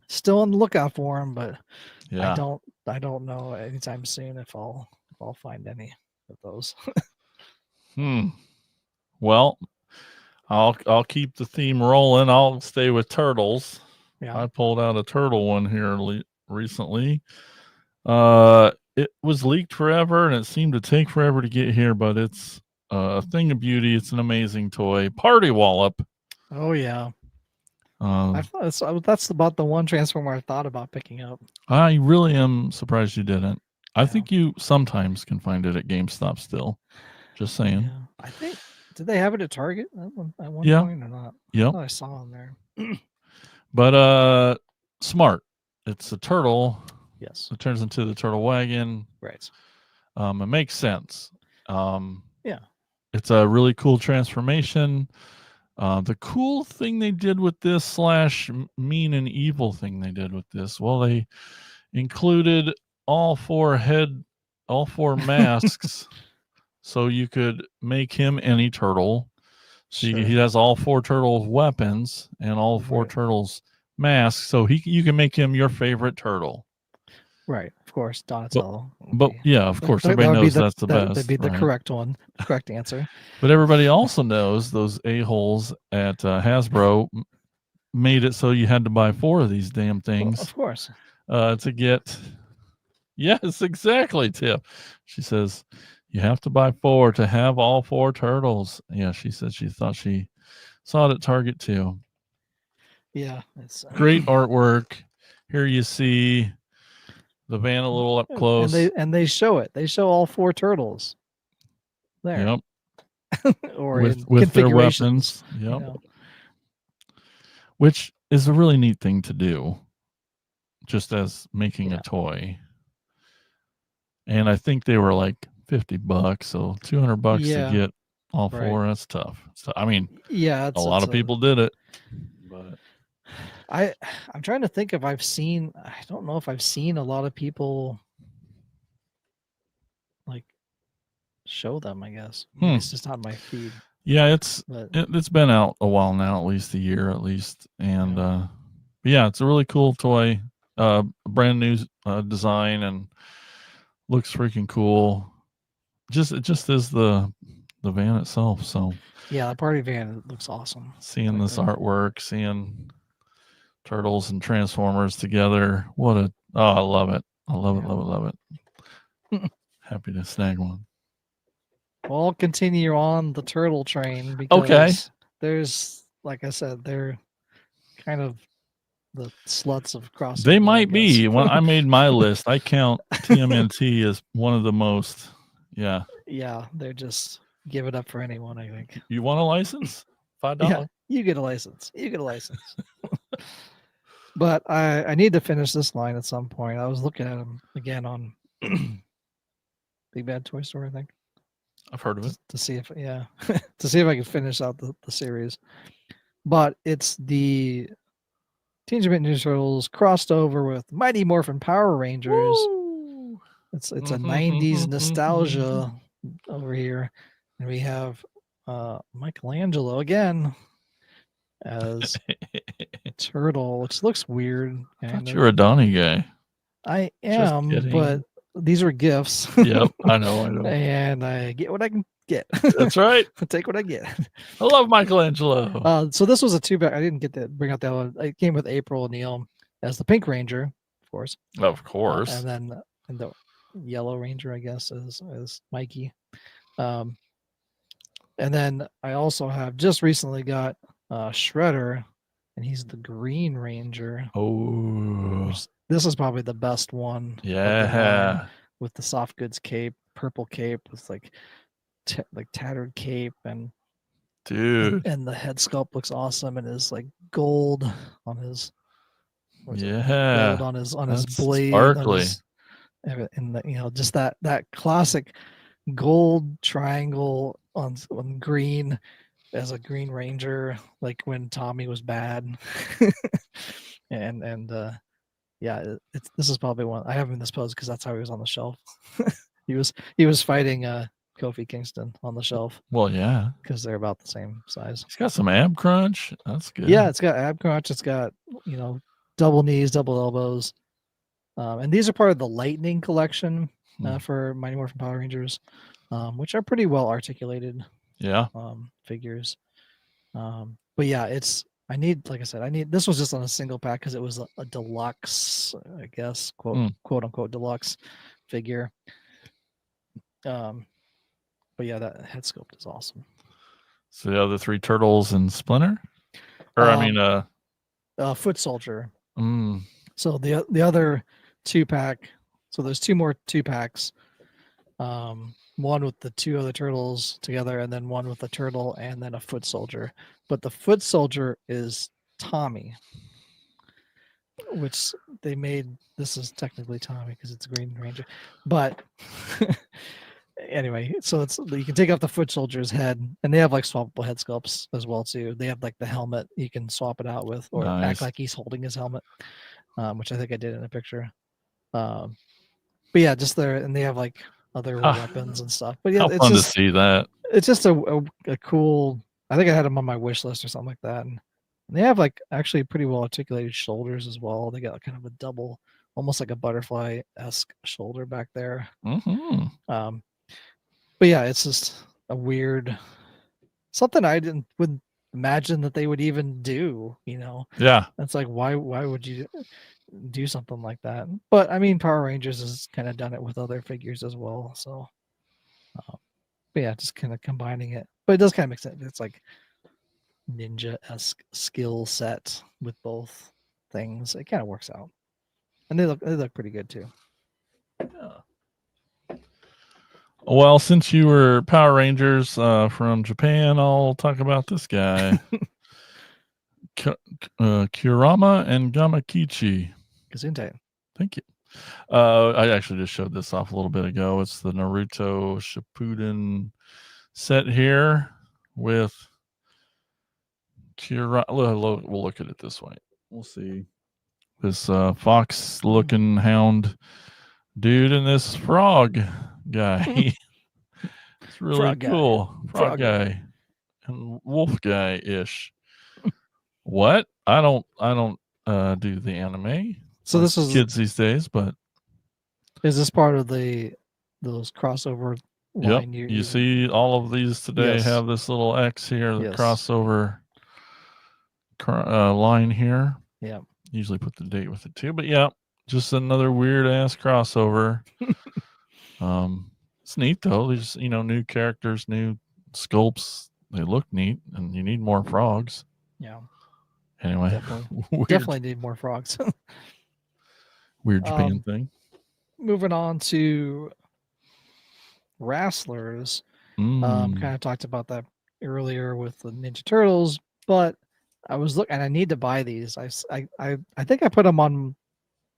[SPEAKER 3] Still on the lookout for them, but yeah. I don't know anytime soon if I'll find any of those.
[SPEAKER 2] Well, I'll keep the theme rolling. I'll stay with turtles. Yeah. I pulled out a turtle one here recently. It was leaked forever, and it seemed to take forever to get here, but it's a thing of beauty. It's an amazing toy. Party Wallop.
[SPEAKER 3] Oh yeah. I thought that's about the one Transformer I thought about picking up.
[SPEAKER 2] I really am surprised you didn't. Yeah. I think you sometimes can find it at GameStop still. Just saying.
[SPEAKER 3] Yeah. I think, did they have it at Target at one point or not?
[SPEAKER 2] Yeah.
[SPEAKER 3] I saw them there.
[SPEAKER 2] But smart. It's a turtle.
[SPEAKER 3] Yes.
[SPEAKER 2] It turns into the turtle wagon.
[SPEAKER 3] Right.
[SPEAKER 2] It makes sense.
[SPEAKER 3] Yeah.
[SPEAKER 2] It's a really cool transformation. The cool thing they did with this / mean and evil thing they did with this, well, they included all 4 head all 4 masks, so you could make him any turtle. So
[SPEAKER 3] Sure.
[SPEAKER 2] he has all 4 turtles' weapons and all 4
[SPEAKER 3] Right.
[SPEAKER 2] turtles' masks. So you can make him your favorite turtle.
[SPEAKER 3] Right, of course, Donatello.
[SPEAKER 2] But yeah, of course,
[SPEAKER 3] that
[SPEAKER 2] everybody
[SPEAKER 3] would be
[SPEAKER 2] knows that's the
[SPEAKER 3] that'd
[SPEAKER 2] best,
[SPEAKER 3] be the
[SPEAKER 2] right?
[SPEAKER 3] correct one, the correct answer.
[SPEAKER 2] But everybody also knows those a-holes at Hasbro made it so you had to buy 4 of these damn
[SPEAKER 3] Well,
[SPEAKER 2] things
[SPEAKER 3] of course.
[SPEAKER 2] to get. Yes, exactly, Tip. She says you have to buy 4 to have all 4 turtles. Yeah, she said she thought she saw it at Target too.
[SPEAKER 3] Yeah, it's
[SPEAKER 2] Great artwork. Here you see the van a little up close.
[SPEAKER 3] and they show it. They show all 4 turtles there.
[SPEAKER 2] Yep.
[SPEAKER 3] Or
[SPEAKER 2] with
[SPEAKER 3] in
[SPEAKER 2] their
[SPEAKER 3] configurations.
[SPEAKER 2] weapons. Yep.
[SPEAKER 3] You know.
[SPEAKER 2] Which is a really neat thing to do, just as making a toy. And I think they were like $50, so $200 to get all 4. That's tough. So I mean,
[SPEAKER 3] yeah,
[SPEAKER 2] a lot of people did it, but
[SPEAKER 3] I'm trying to think if I've seen. I don't know if I've seen a lot of people like show them. I guess maybe it's just on my feed.
[SPEAKER 2] Yeah, it's been out a while now, at least a year at least, and yeah, it's a really cool toy, brand new design, and looks freaking cool. It just is the van itself. So
[SPEAKER 3] yeah, the party van looks awesome.
[SPEAKER 2] Seeing this artwork, seeing turtles and transformers together, I love it. I love it, love it, love it. Happy to snag one.
[SPEAKER 3] Well, I'll continue on the turtle train because there's, like I said, they're kind of the sluts of crossover.
[SPEAKER 2] They might be. When I made my list, I count TMNT as one of the most. Yeah.
[SPEAKER 3] Yeah, they're just give it up for anyone, I think.
[SPEAKER 2] You want a license? $5.
[SPEAKER 3] Yeah, you get a license. You get a license. But I need to finish this line at some point. I was looking at them again on Big Bad Toy Store, I think.
[SPEAKER 2] I've heard of it.
[SPEAKER 3] To see if to see if I can finish out the series. But it's the Teenage Mutant Ninja Turtles crossed over with Mighty Morphin Power Rangers. Woo! It's a 90s nostalgia over here. And we have Michelangelo again as Turtle, which looks weird.
[SPEAKER 2] I thought you were a Donnie guy.
[SPEAKER 3] I am, but these are gifts.
[SPEAKER 2] Yep, I know.
[SPEAKER 3] And I get what I can get.
[SPEAKER 2] That's right.
[SPEAKER 3] Take what I get.
[SPEAKER 2] I love Michelangelo.
[SPEAKER 3] So this was a 2-pack. I didn't get to bring out that one. It came with April O'Neil as the Pink Ranger, of course.
[SPEAKER 2] Of course.
[SPEAKER 3] And then the Yellow Ranger, I guess, is Mikey. And then I also have just recently got Shredder, and he's the Green Ranger.
[SPEAKER 2] Oh.
[SPEAKER 3] This is probably the best one.
[SPEAKER 2] Yeah.
[SPEAKER 3] With the soft goods cape, purple cape with like tattered cape, and
[SPEAKER 2] dude,
[SPEAKER 3] and the head sculpt looks awesome, and is like gold on his gold on his blade,
[SPEAKER 2] sparkly.
[SPEAKER 3] And just that classic gold triangle on green as a Green Ranger, like when Tommy was bad. and this is probably one I have him in this pose because that's how he was on the shelf. he was fighting Kofi Kingston on the shelf.
[SPEAKER 2] Well, yeah,
[SPEAKER 3] because they're about the same size.
[SPEAKER 2] He's got some ab crunch. That's good.
[SPEAKER 3] Yeah, it's got ab crunch. It's got double knees, double elbows, and these are part of the Lightning collection for Mighty Morphin Power Rangers, which are pretty well articulated.
[SPEAKER 2] Yeah.
[SPEAKER 3] Figures. But yeah, this was just on a single pack because it was a deluxe, I guess, quote unquote deluxe figure. But yeah, that head sculpt is awesome.
[SPEAKER 2] So the other 3 turtles and Splinter, or
[SPEAKER 3] Foot Soldier. So the other 2-pack. So there's 2 more 2-packs. One with the 2 other turtles together, and then one with a turtle and then a Foot Soldier. But the Foot Soldier is Tommy, which they made. This is technically Tommy because it's a Green Ranger. But anyway, so you can take off the Foot Soldier's head, and they have like swappable head sculpts as well too. They have like the helmet you can swap it out with, or act like he's holding his helmet, which I think I did in a picture. But yeah, just there, and they have like other
[SPEAKER 2] Ah,
[SPEAKER 3] weapons and stuff. But yeah,
[SPEAKER 2] How fun to see that.
[SPEAKER 3] it's just a cool. I think I had them on my wish list or something like that. And they have like actually pretty well articulated shoulders as well. They got kind of a double, almost like a butterfly-esque shoulder back there.
[SPEAKER 2] Mm-hmm.
[SPEAKER 3] But yeah, it's just a weird something I wouldn't imagine that they would even do.
[SPEAKER 2] Yeah.
[SPEAKER 3] It's like why would you do something like that? But I mean, Power Rangers has kind of done it with other figures as well. So, but yeah, just kind of combining it. But it does kind of make sense. It's like ninja-esque skill set with both things. It kind of works out, and they look pretty good too.
[SPEAKER 2] Well, since you were Power Rangers from Japan, I'll talk about this guy. Kurama and Gamakichi.
[SPEAKER 3] Gesundheit.
[SPEAKER 2] Thank you. I actually just showed this off a little bit ago. It's the Naruto Shippuden set here with Kurama. We'll look at it this way. We'll see this fox-looking hound dude and this frog guy. It's really
[SPEAKER 3] Frog guy.
[SPEAKER 2] cool. Frog guy and wolf guy ish. What? I don't do the anime.
[SPEAKER 3] So
[SPEAKER 2] like
[SPEAKER 3] this is
[SPEAKER 2] kids these days, but
[SPEAKER 3] is this part of those crossover line?
[SPEAKER 2] You see all of these today
[SPEAKER 3] Yes.
[SPEAKER 2] have this little X here, the
[SPEAKER 3] Yes.
[SPEAKER 2] crossover line here.
[SPEAKER 3] Yeah.
[SPEAKER 2] Usually put the date with it too, but yeah, just another weird ass crossover. It's neat though. There's new characters, new sculpts. They look neat, and you need more frogs.
[SPEAKER 3] Yeah.
[SPEAKER 2] Anyway,
[SPEAKER 3] Definitely need more frogs.
[SPEAKER 2] Weird Japan thing.
[SPEAKER 3] Moving on to wrestlers. Kind of talked about that earlier with the Ninja Turtles, but I was looking, and I need to buy these. I think I put them on.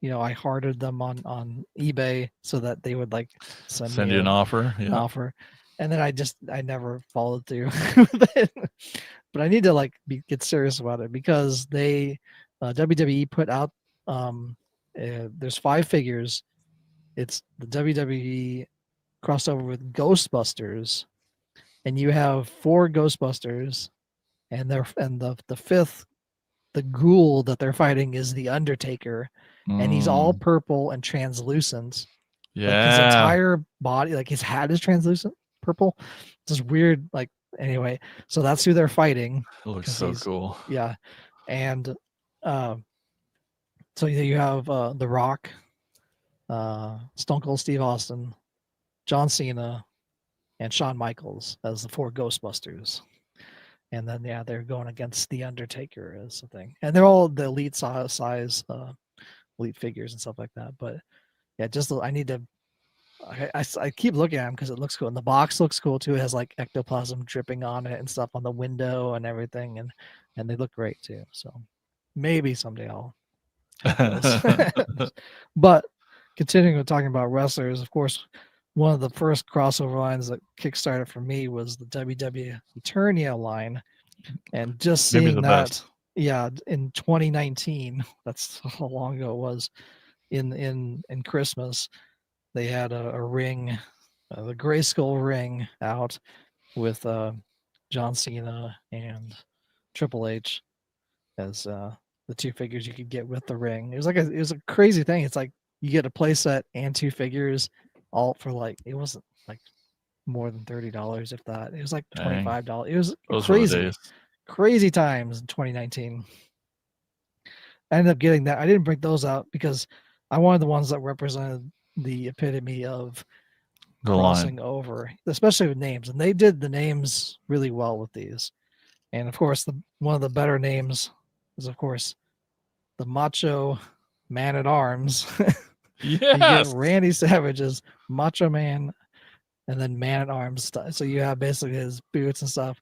[SPEAKER 3] I hearted them on eBay so that they would like send
[SPEAKER 2] you an offer.
[SPEAKER 3] An offer, and then I never followed through with it. But I need to get serious about it because they WWE put out there's 5 figures. It's the WWE crossover with Ghostbusters, and you have 4 Ghostbusters, and the 5th, the ghoul that they're fighting is the Undertaker, and he's all purple and translucent.
[SPEAKER 2] Yeah,
[SPEAKER 3] like his entire body, like his hat is translucent purple. It's just weird. Anyway, so that's who they're fighting.
[SPEAKER 2] It looks so cool.
[SPEAKER 3] Yeah, and so you have The Rock, Stone Cold Steve Austin, John Cena, and Shawn Michaels as the 4 Ghostbusters. And then they're going against the Undertaker as the thing, and they're all the elite size elite figures and stuff like that. But yeah, I need to. I keep looking at them because it looks cool, and the box looks cool too. It has like ectoplasm dripping on it and stuff on the window and everything, and they look great too. So maybe someday I'll. But continuing with talking about wrestlers, of course, one of the first crossover lines that kickstarted for me was the WWE Eternia line, and just seeing that,
[SPEAKER 2] best.
[SPEAKER 3] Yeah, in 2019, that's how long ago it was. In Christmas, they had a ring, the Grayskull ring out with John Cena and Triple H as the 2 figures you could get with the ring. It was a crazy thing. It's like you get a play set and 2 figures all for it wasn't like more than $30, if that. It was like $25. It was crazy times in 2019. I ended up getting that. I didn't bring those out because I wanted the ones that represented the epitome of crossing over, especially with names. And they did the names really well with these. And of course, one of the better names is, of course, the Macho Man at Arms.
[SPEAKER 2] Yes.
[SPEAKER 3] You get Randy Savage's Macho Man, and then Man at Arms stuff. So you have basically his boots and stuff,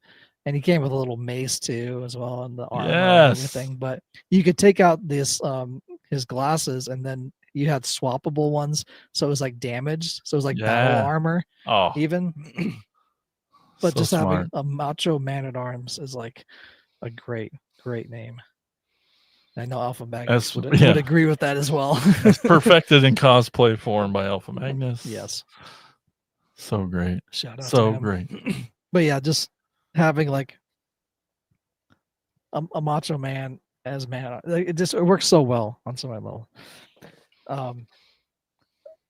[SPEAKER 3] and he came with a little mace too, as well, and the armor and everything. But you could take out this his glasses, and then you had swappable ones, so it was like damaged. So it was like battle armor, even. But so just having a Macho Man at Arms is like a great name. I know Alpha Magnus would agree with that as well.
[SPEAKER 2] It's perfected in cosplay form by Alpha Magnus.
[SPEAKER 3] Yes.
[SPEAKER 2] So great.
[SPEAKER 3] Shout out
[SPEAKER 2] So
[SPEAKER 3] to him.
[SPEAKER 2] great.
[SPEAKER 3] But yeah, just having like a Macho Man as man, it works so well on so many levels.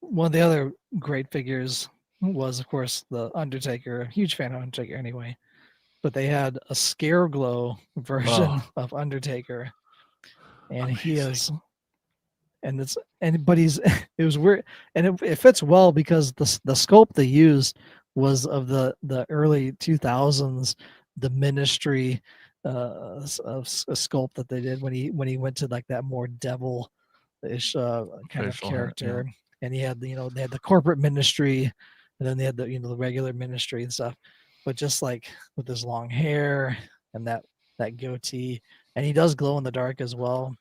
[SPEAKER 3] One of the other great figures was, of course, the Undertaker. Huge fan of Undertaker anyway. But they had a Scare Glow version of Undertaker, and he is, and it's but he's it was weird, and it fits well because the sculpt they used was of the early 2000s, the Ministry of sculpt that they did when he went to like that more devil-ish kind of
[SPEAKER 2] Facial hair,
[SPEAKER 3] character, and he had they had the corporate ministry, and then they had the the regular ministry and stuff, but just like with his long hair and that goatee, and he does glow in the dark as well.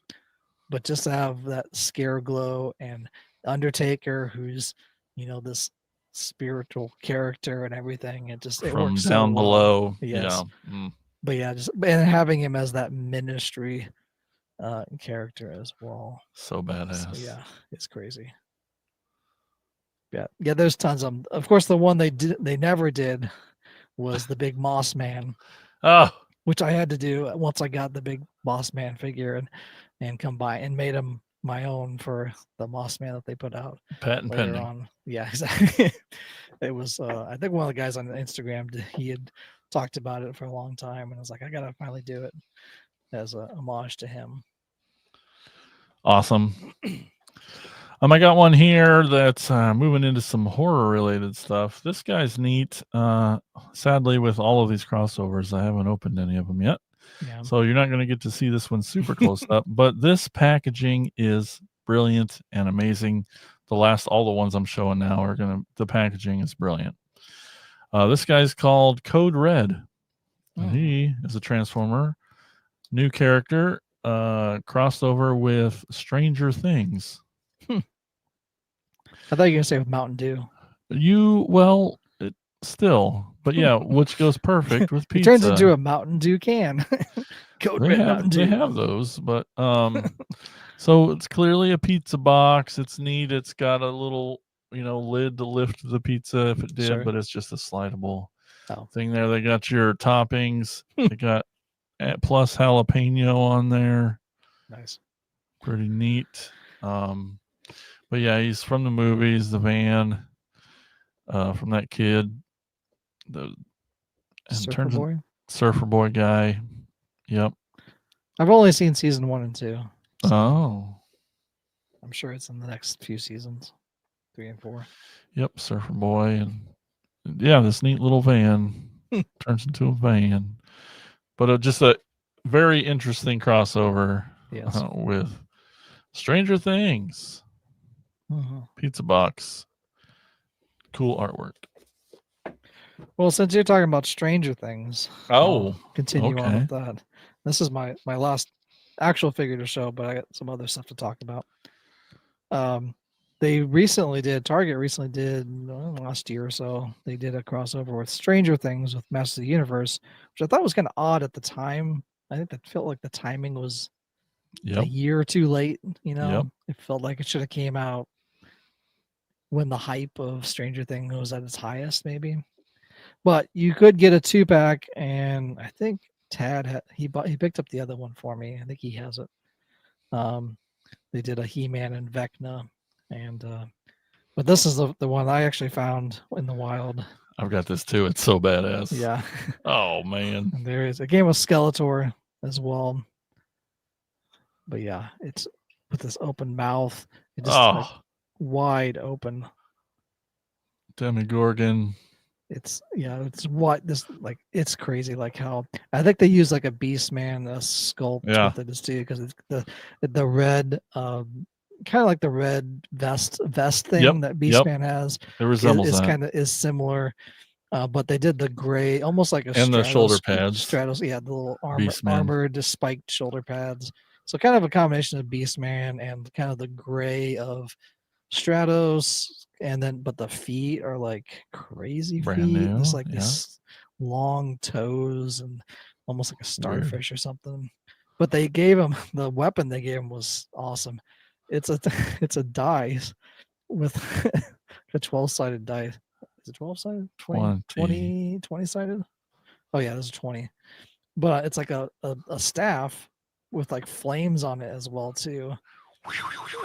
[SPEAKER 3] But just to have that Scare Glow and Undertaker, who's this spiritual character and everything, it
[SPEAKER 2] from
[SPEAKER 3] works
[SPEAKER 2] down
[SPEAKER 3] so
[SPEAKER 2] below.
[SPEAKER 3] well. Yes.
[SPEAKER 2] Yeah.
[SPEAKER 3] But yeah, and having him as that ministry character as well.
[SPEAKER 2] So badass.
[SPEAKER 3] So yeah, it's crazy. Yeah, there's tons of them. Of course, the one they never did was the big Moss Man.
[SPEAKER 2] Oh,
[SPEAKER 3] which I had to do once I got the big Moss Man figure and come by and made him my own for the Moss Man that they put out
[SPEAKER 2] patent
[SPEAKER 3] later
[SPEAKER 2] pending.
[SPEAKER 3] on. Yeah, exactly. It was I think one of the guys on Instagram, he had talked about it for a long time, and I was like, I gotta finally do it as a homage to him.
[SPEAKER 2] Awesome. I got one here that's moving into some horror related stuff. This guy's neat. Sadly, with all of these crossovers, I haven't opened any of them yet.
[SPEAKER 3] Yeah.
[SPEAKER 2] So you're not going to get to see this one super close up, but this packaging is brilliant and amazing. All the ones I'm showing now the packaging is brilliant. This guy's called Code Red. And he is a Transformer, new character, crossover with Stranger Things.
[SPEAKER 3] I thought you were gonna say with Mountain Dew.
[SPEAKER 2] But yeah, which goes perfect with pizza.
[SPEAKER 3] It turns into a Mountain Dew can. Code Red Mountain Dew.
[SPEAKER 2] They have those, but so it's clearly a pizza box. It's neat. It's got a little lid to lift the pizza if it did,
[SPEAKER 3] Sure.
[SPEAKER 2] but it's just a slidable thing there. They got your toppings. They got plus jalapeno on there.
[SPEAKER 3] Nice.
[SPEAKER 2] Pretty neat. But yeah, he's from the movies, the van, from that kid, Surfer Boy guy. Yep.
[SPEAKER 3] I've only seen season 1 and 2.
[SPEAKER 2] So
[SPEAKER 3] I'm sure it's in the next few seasons, 3 and 4.
[SPEAKER 2] Yep, Surfer Boy, and yeah, this neat little van turns into a van. But just a very interesting crossover with Stranger Things. Pizza box. Cool artwork.
[SPEAKER 3] Well, since you're talking about Stranger Things, I'll continue on with that. This is my last actual figure to show, but I got some other stuff to talk about. Target recently did last year or so, they did a crossover with Stranger Things with Masters of the Universe, which I thought was kind of odd at the time. I think that felt like the timing was a year or two late. It felt like it should have came out when the hype of Stranger Things was at its highest, maybe. But you could get a 2-pack, and I think Tad he picked up the other one for me. I think he has it. They did a He-Man and Vecna, and but this is the one I actually found in the wild.
[SPEAKER 2] I've got this too. It's so badass.
[SPEAKER 3] Yeah.
[SPEAKER 2] Oh man.
[SPEAKER 3] And there is a game with Skeletor as well. But yeah, it's with this open mouth. It just wide open.
[SPEAKER 2] Demogorgon.
[SPEAKER 3] It's crazy. Like how I think they use like a Beastman sculpt with it too, because it's the red kind of like the red vest thing that Beastman has.
[SPEAKER 2] It resembles that.
[SPEAKER 3] Is similar. But they did the gray, almost like
[SPEAKER 2] the shoulder pads.
[SPEAKER 3] Stratos, the little armored spiked shoulder pads. So kind of a combination of Beastman and kind of the gray of Stratos, but the feet are like crazy
[SPEAKER 2] brand new.
[SPEAKER 3] It's like these long toes and almost like a starfish or something. But they gave him the weapon. They gave him was awesome. It's a dice with a 12-sided dice. is it 12 sided? 20 sided? Oh yeah, this is 20. But it's like a staff with like flames on it as well too.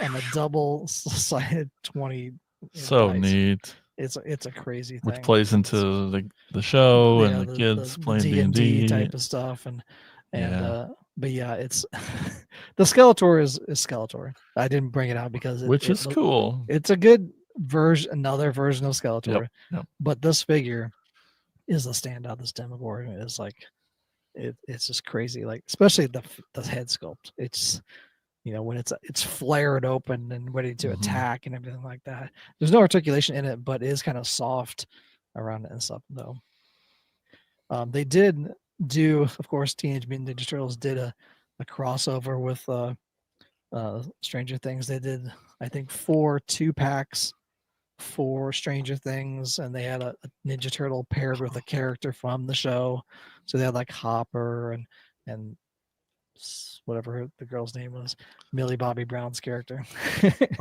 [SPEAKER 3] And a double sided 20
[SPEAKER 2] So
[SPEAKER 3] dice.
[SPEAKER 2] neat.
[SPEAKER 3] It's a crazy thing.
[SPEAKER 2] Which plays into the show and the kids
[SPEAKER 3] the
[SPEAKER 2] playing
[SPEAKER 3] D&D
[SPEAKER 2] D&D
[SPEAKER 3] type of stuff and
[SPEAKER 2] Yeah.
[SPEAKER 3] but yeah, it's the Skeletor is Skeletor. I didn't bring it out because
[SPEAKER 2] Which is cool.
[SPEAKER 3] It's a good version, another version of Skeletor.
[SPEAKER 2] Yep.
[SPEAKER 3] But this figure is a standout. This Demogorgon is like it's just crazy. Like especially the head sculpt. It's when it's flared open and ready to attack and everything like that. There's no articulation in it, but it is kind of soft around it and stuff though. They did do, of course, Teenage Mutant Ninja Turtles did a crossover with Stranger Things. They did, I think, 4 2-packs for Stranger Things, and they had a Ninja Turtle paired with a character from the show. So they had like Hopper and whatever the girl's name was, Millie Bobby Brown's character.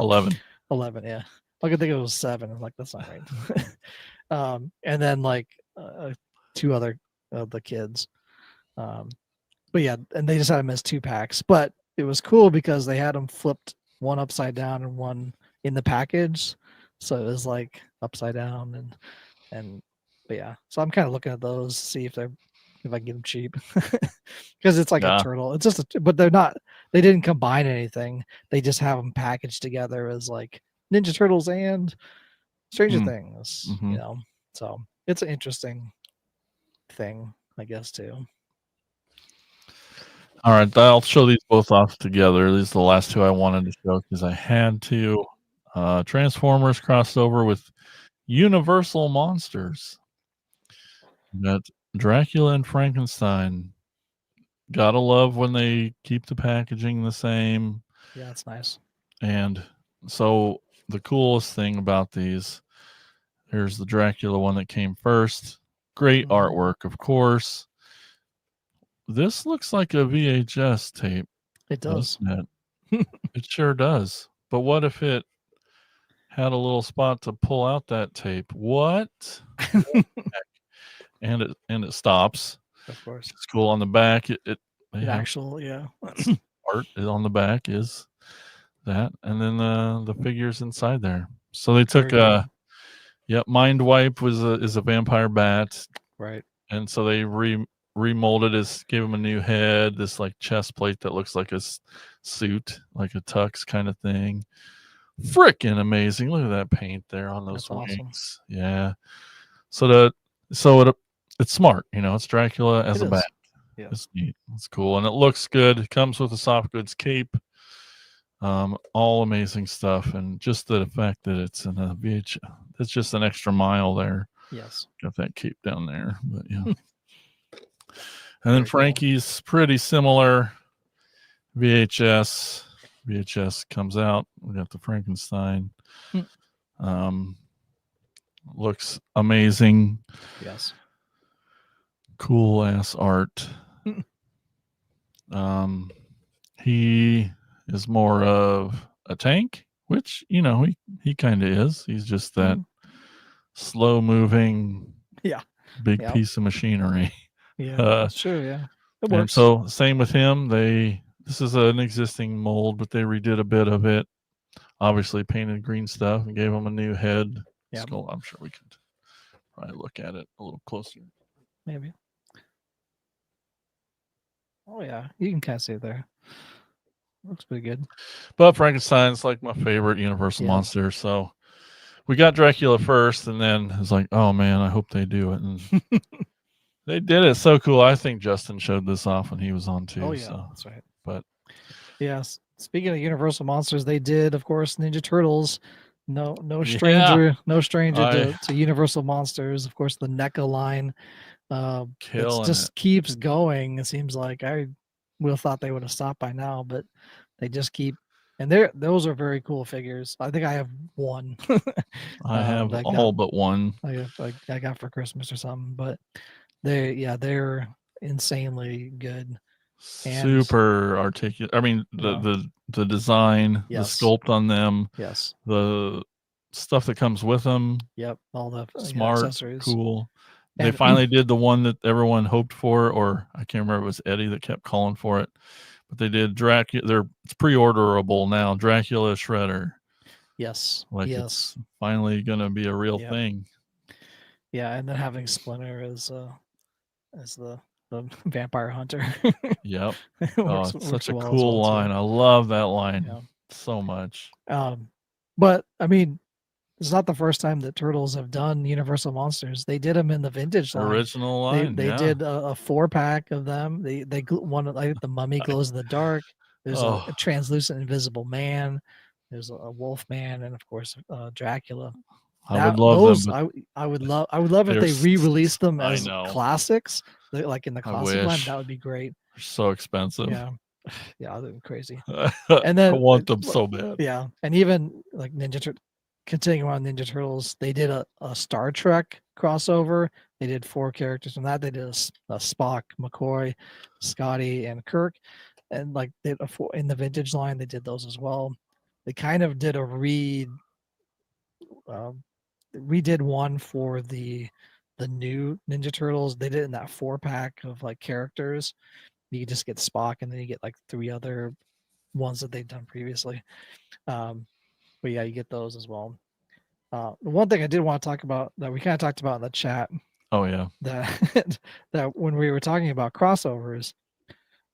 [SPEAKER 2] 11.
[SPEAKER 3] 11, yeah. I could think it was 7. I'm like, that's not right. And then like 2 other of the kids. But yeah, and they just had them as 2-packs. But it was cool because they had them flipped, one upside down and one in the package. So it was like upside down but yeah. So I'm kind of looking at those, see if I can get them cheap. Because it's like a turtle. It's just but they didn't combine anything. They just have them packaged together as like Ninja Turtles and Stranger Things, So it's an interesting thing, I guess, too.
[SPEAKER 2] All right, I'll show these both off together. These are the last 2 I wanted to show because I had to. Transformers crossover with Universal Monsters. Got Dracula and Frankenstein. Gotta love when they keep the packaging the same.
[SPEAKER 3] Yeah, it's nice.
[SPEAKER 2] And so the coolest thing about these, here's the Dracula one that came first. Great artwork, of course. This looks like a VHS tape.
[SPEAKER 3] It does.
[SPEAKER 2] It sure does. But what if it had a little spot to pull out that tape? What? and it stops.
[SPEAKER 3] Of course.
[SPEAKER 2] It's cool on the back.
[SPEAKER 3] Actual, yeah.
[SPEAKER 2] Art on the back is that, and then the figures inside there. So they took Mind Wipe is a vampire bat,
[SPEAKER 3] right?
[SPEAKER 2] And so they remolded gave him a new head, this like chest plate that looks like a suit, like a tux kind of thing. Freaking amazing! Look at that paint there on those wings. Awesome. Yeah. So it's smart, it's Dracula as a bat.
[SPEAKER 3] Yeah.
[SPEAKER 2] It's neat. It's cool, and it looks good. It comes with a soft goods cape. All amazing stuff, and just the fact that it's in a VH, it's just an extra mile there.
[SPEAKER 3] Yes.
[SPEAKER 2] Got that cape down there, but yeah. And then Frankie's pretty similar. VHS comes out. We got the Frankenstein. Looks amazing.
[SPEAKER 3] Yes.
[SPEAKER 2] Cool ass art. He is more of a tank, which he kind of is. He's just that slow moving, big piece of machinery.
[SPEAKER 3] Yeah, that's true. Yeah, it works.
[SPEAKER 2] And so same with him. This is an existing mold, but they redid a bit of it. Obviously painted green stuff and gave him a new head.
[SPEAKER 3] Yeah,
[SPEAKER 2] I'm sure we could probably look at it a little closer.
[SPEAKER 3] Maybe. Oh yeah, you can kind of see it there. Looks pretty good.
[SPEAKER 2] But Frankenstein's like my favorite Universal monster. So we got Dracula first, and then it's like, oh man, I hope they do it. And they did it so cool. I think Justin showed this off when he was on too.
[SPEAKER 3] Oh yeah,
[SPEAKER 2] so.
[SPEAKER 3] that's right.
[SPEAKER 2] But
[SPEAKER 3] yes, speaking of Universal monsters, they did, of course, Ninja Turtles. No stranger to Universal monsters. Of course, the NECA line. It just keeps going. It seems like I would have thought they would have stopped by now, but they just keep. And those are very cool figures. I think I have one.
[SPEAKER 2] I have all but one.
[SPEAKER 3] I got for Christmas or something, but they're insanely good.
[SPEAKER 2] Super articulate. I mean, the design, the sculpt on them.
[SPEAKER 3] Yes.
[SPEAKER 2] The stuff that comes with them.
[SPEAKER 3] Yep, all the
[SPEAKER 2] Smart,
[SPEAKER 3] accessories.
[SPEAKER 2] cool. They
[SPEAKER 3] And-
[SPEAKER 2] finally did the one that everyone hoped for, or I can't remember. It was Eddie that kept calling for it, but they did Dracula. It's pre-orderable now. Dracula Shredder.
[SPEAKER 3] Yes.
[SPEAKER 2] Like
[SPEAKER 3] yes.
[SPEAKER 2] it's finally gonna be a real
[SPEAKER 3] Yep.
[SPEAKER 2] thing.
[SPEAKER 3] Yeah, and then having Splinter as the vampire hunter.
[SPEAKER 2] Yep.
[SPEAKER 3] works,
[SPEAKER 2] It's
[SPEAKER 3] works
[SPEAKER 2] such a
[SPEAKER 3] well as
[SPEAKER 2] cool
[SPEAKER 3] well, too.
[SPEAKER 2] line. I love that line
[SPEAKER 3] Yeah.
[SPEAKER 2] so much.
[SPEAKER 3] But I mean, it's not the first time that Turtles have done Universal Monsters. They did them in the vintage line.
[SPEAKER 2] Original line.
[SPEAKER 3] They
[SPEAKER 2] yeah.
[SPEAKER 3] did a 4-pack of them. One like the Mummy glows in the dark. There's a translucent invisible man. There's a wolf man, and of course Dracula.
[SPEAKER 2] I would love
[SPEAKER 3] those,
[SPEAKER 2] them. But
[SPEAKER 3] I would love if they re-released them as classics, like in the classic line. That would be great.
[SPEAKER 2] They're so expensive.
[SPEAKER 3] Yeah, yeah, they're crazy. And then
[SPEAKER 2] I want them so bad.
[SPEAKER 3] Yeah, and even like continuing on Ninja Turtles, they did a Star Trek crossover. They did 4 characters from that. They did a Spock, McCoy, Scotty, and Kirk, and like did in the vintage line. They did those as well. They kind of did a we did one for the new Ninja Turtles. They did it in that 4-pack of like characters. You just get Spock, and then you get like 3 other ones that they've done previously. But yeah, you get those as well. The one thing I did want to talk about that we kind of talked about in the chat.
[SPEAKER 2] Oh yeah.
[SPEAKER 3] That that when we were talking about crossovers,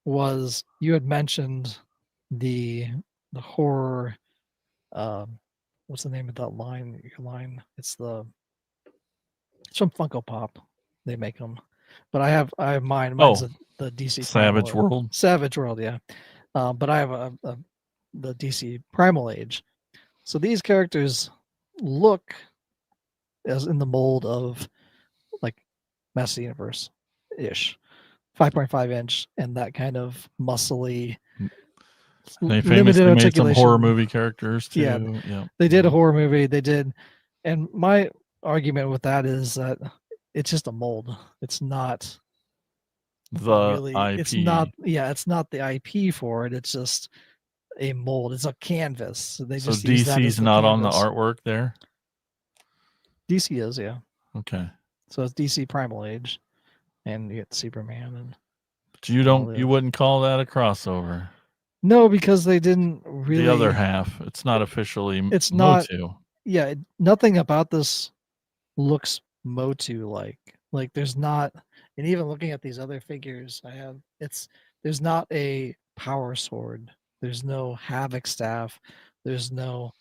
[SPEAKER 3] was you had mentioned the horror. What's the name of that line? Your line. It's from Funko Pop. They make them, but I have mine. Mine's the DC
[SPEAKER 2] Savage
[SPEAKER 3] Primal,
[SPEAKER 2] World.
[SPEAKER 3] Savage World, yeah. But I have the DC Primal Age. So these characters look as in the mold of like Master Universe ish, 5.5 inch, and that kind of muscly.
[SPEAKER 2] They famously made some horror movie characters too.
[SPEAKER 3] Yeah. They did a horror movie. They did, and my argument with that is that it's just a mold. It's not
[SPEAKER 2] the
[SPEAKER 3] really,
[SPEAKER 2] IP.
[SPEAKER 3] It's not. Yeah, it's not the IP for it. It's just a mold. It's a canvas. So
[SPEAKER 2] DC's not on the artwork there.
[SPEAKER 3] DC is, yeah.
[SPEAKER 2] Okay.
[SPEAKER 3] So it's DC Primal Age, and you get Superman and.
[SPEAKER 2] But you wouldn't call that a crossover.
[SPEAKER 3] No, because they didn't really.
[SPEAKER 2] The other half, it's not officially.
[SPEAKER 3] It's not.
[SPEAKER 2] Motu.
[SPEAKER 3] Yeah, nothing about this looks Motu like. Like there's not, and even looking at these other figures, there's not a power sword. There's no Havoc staff. There's no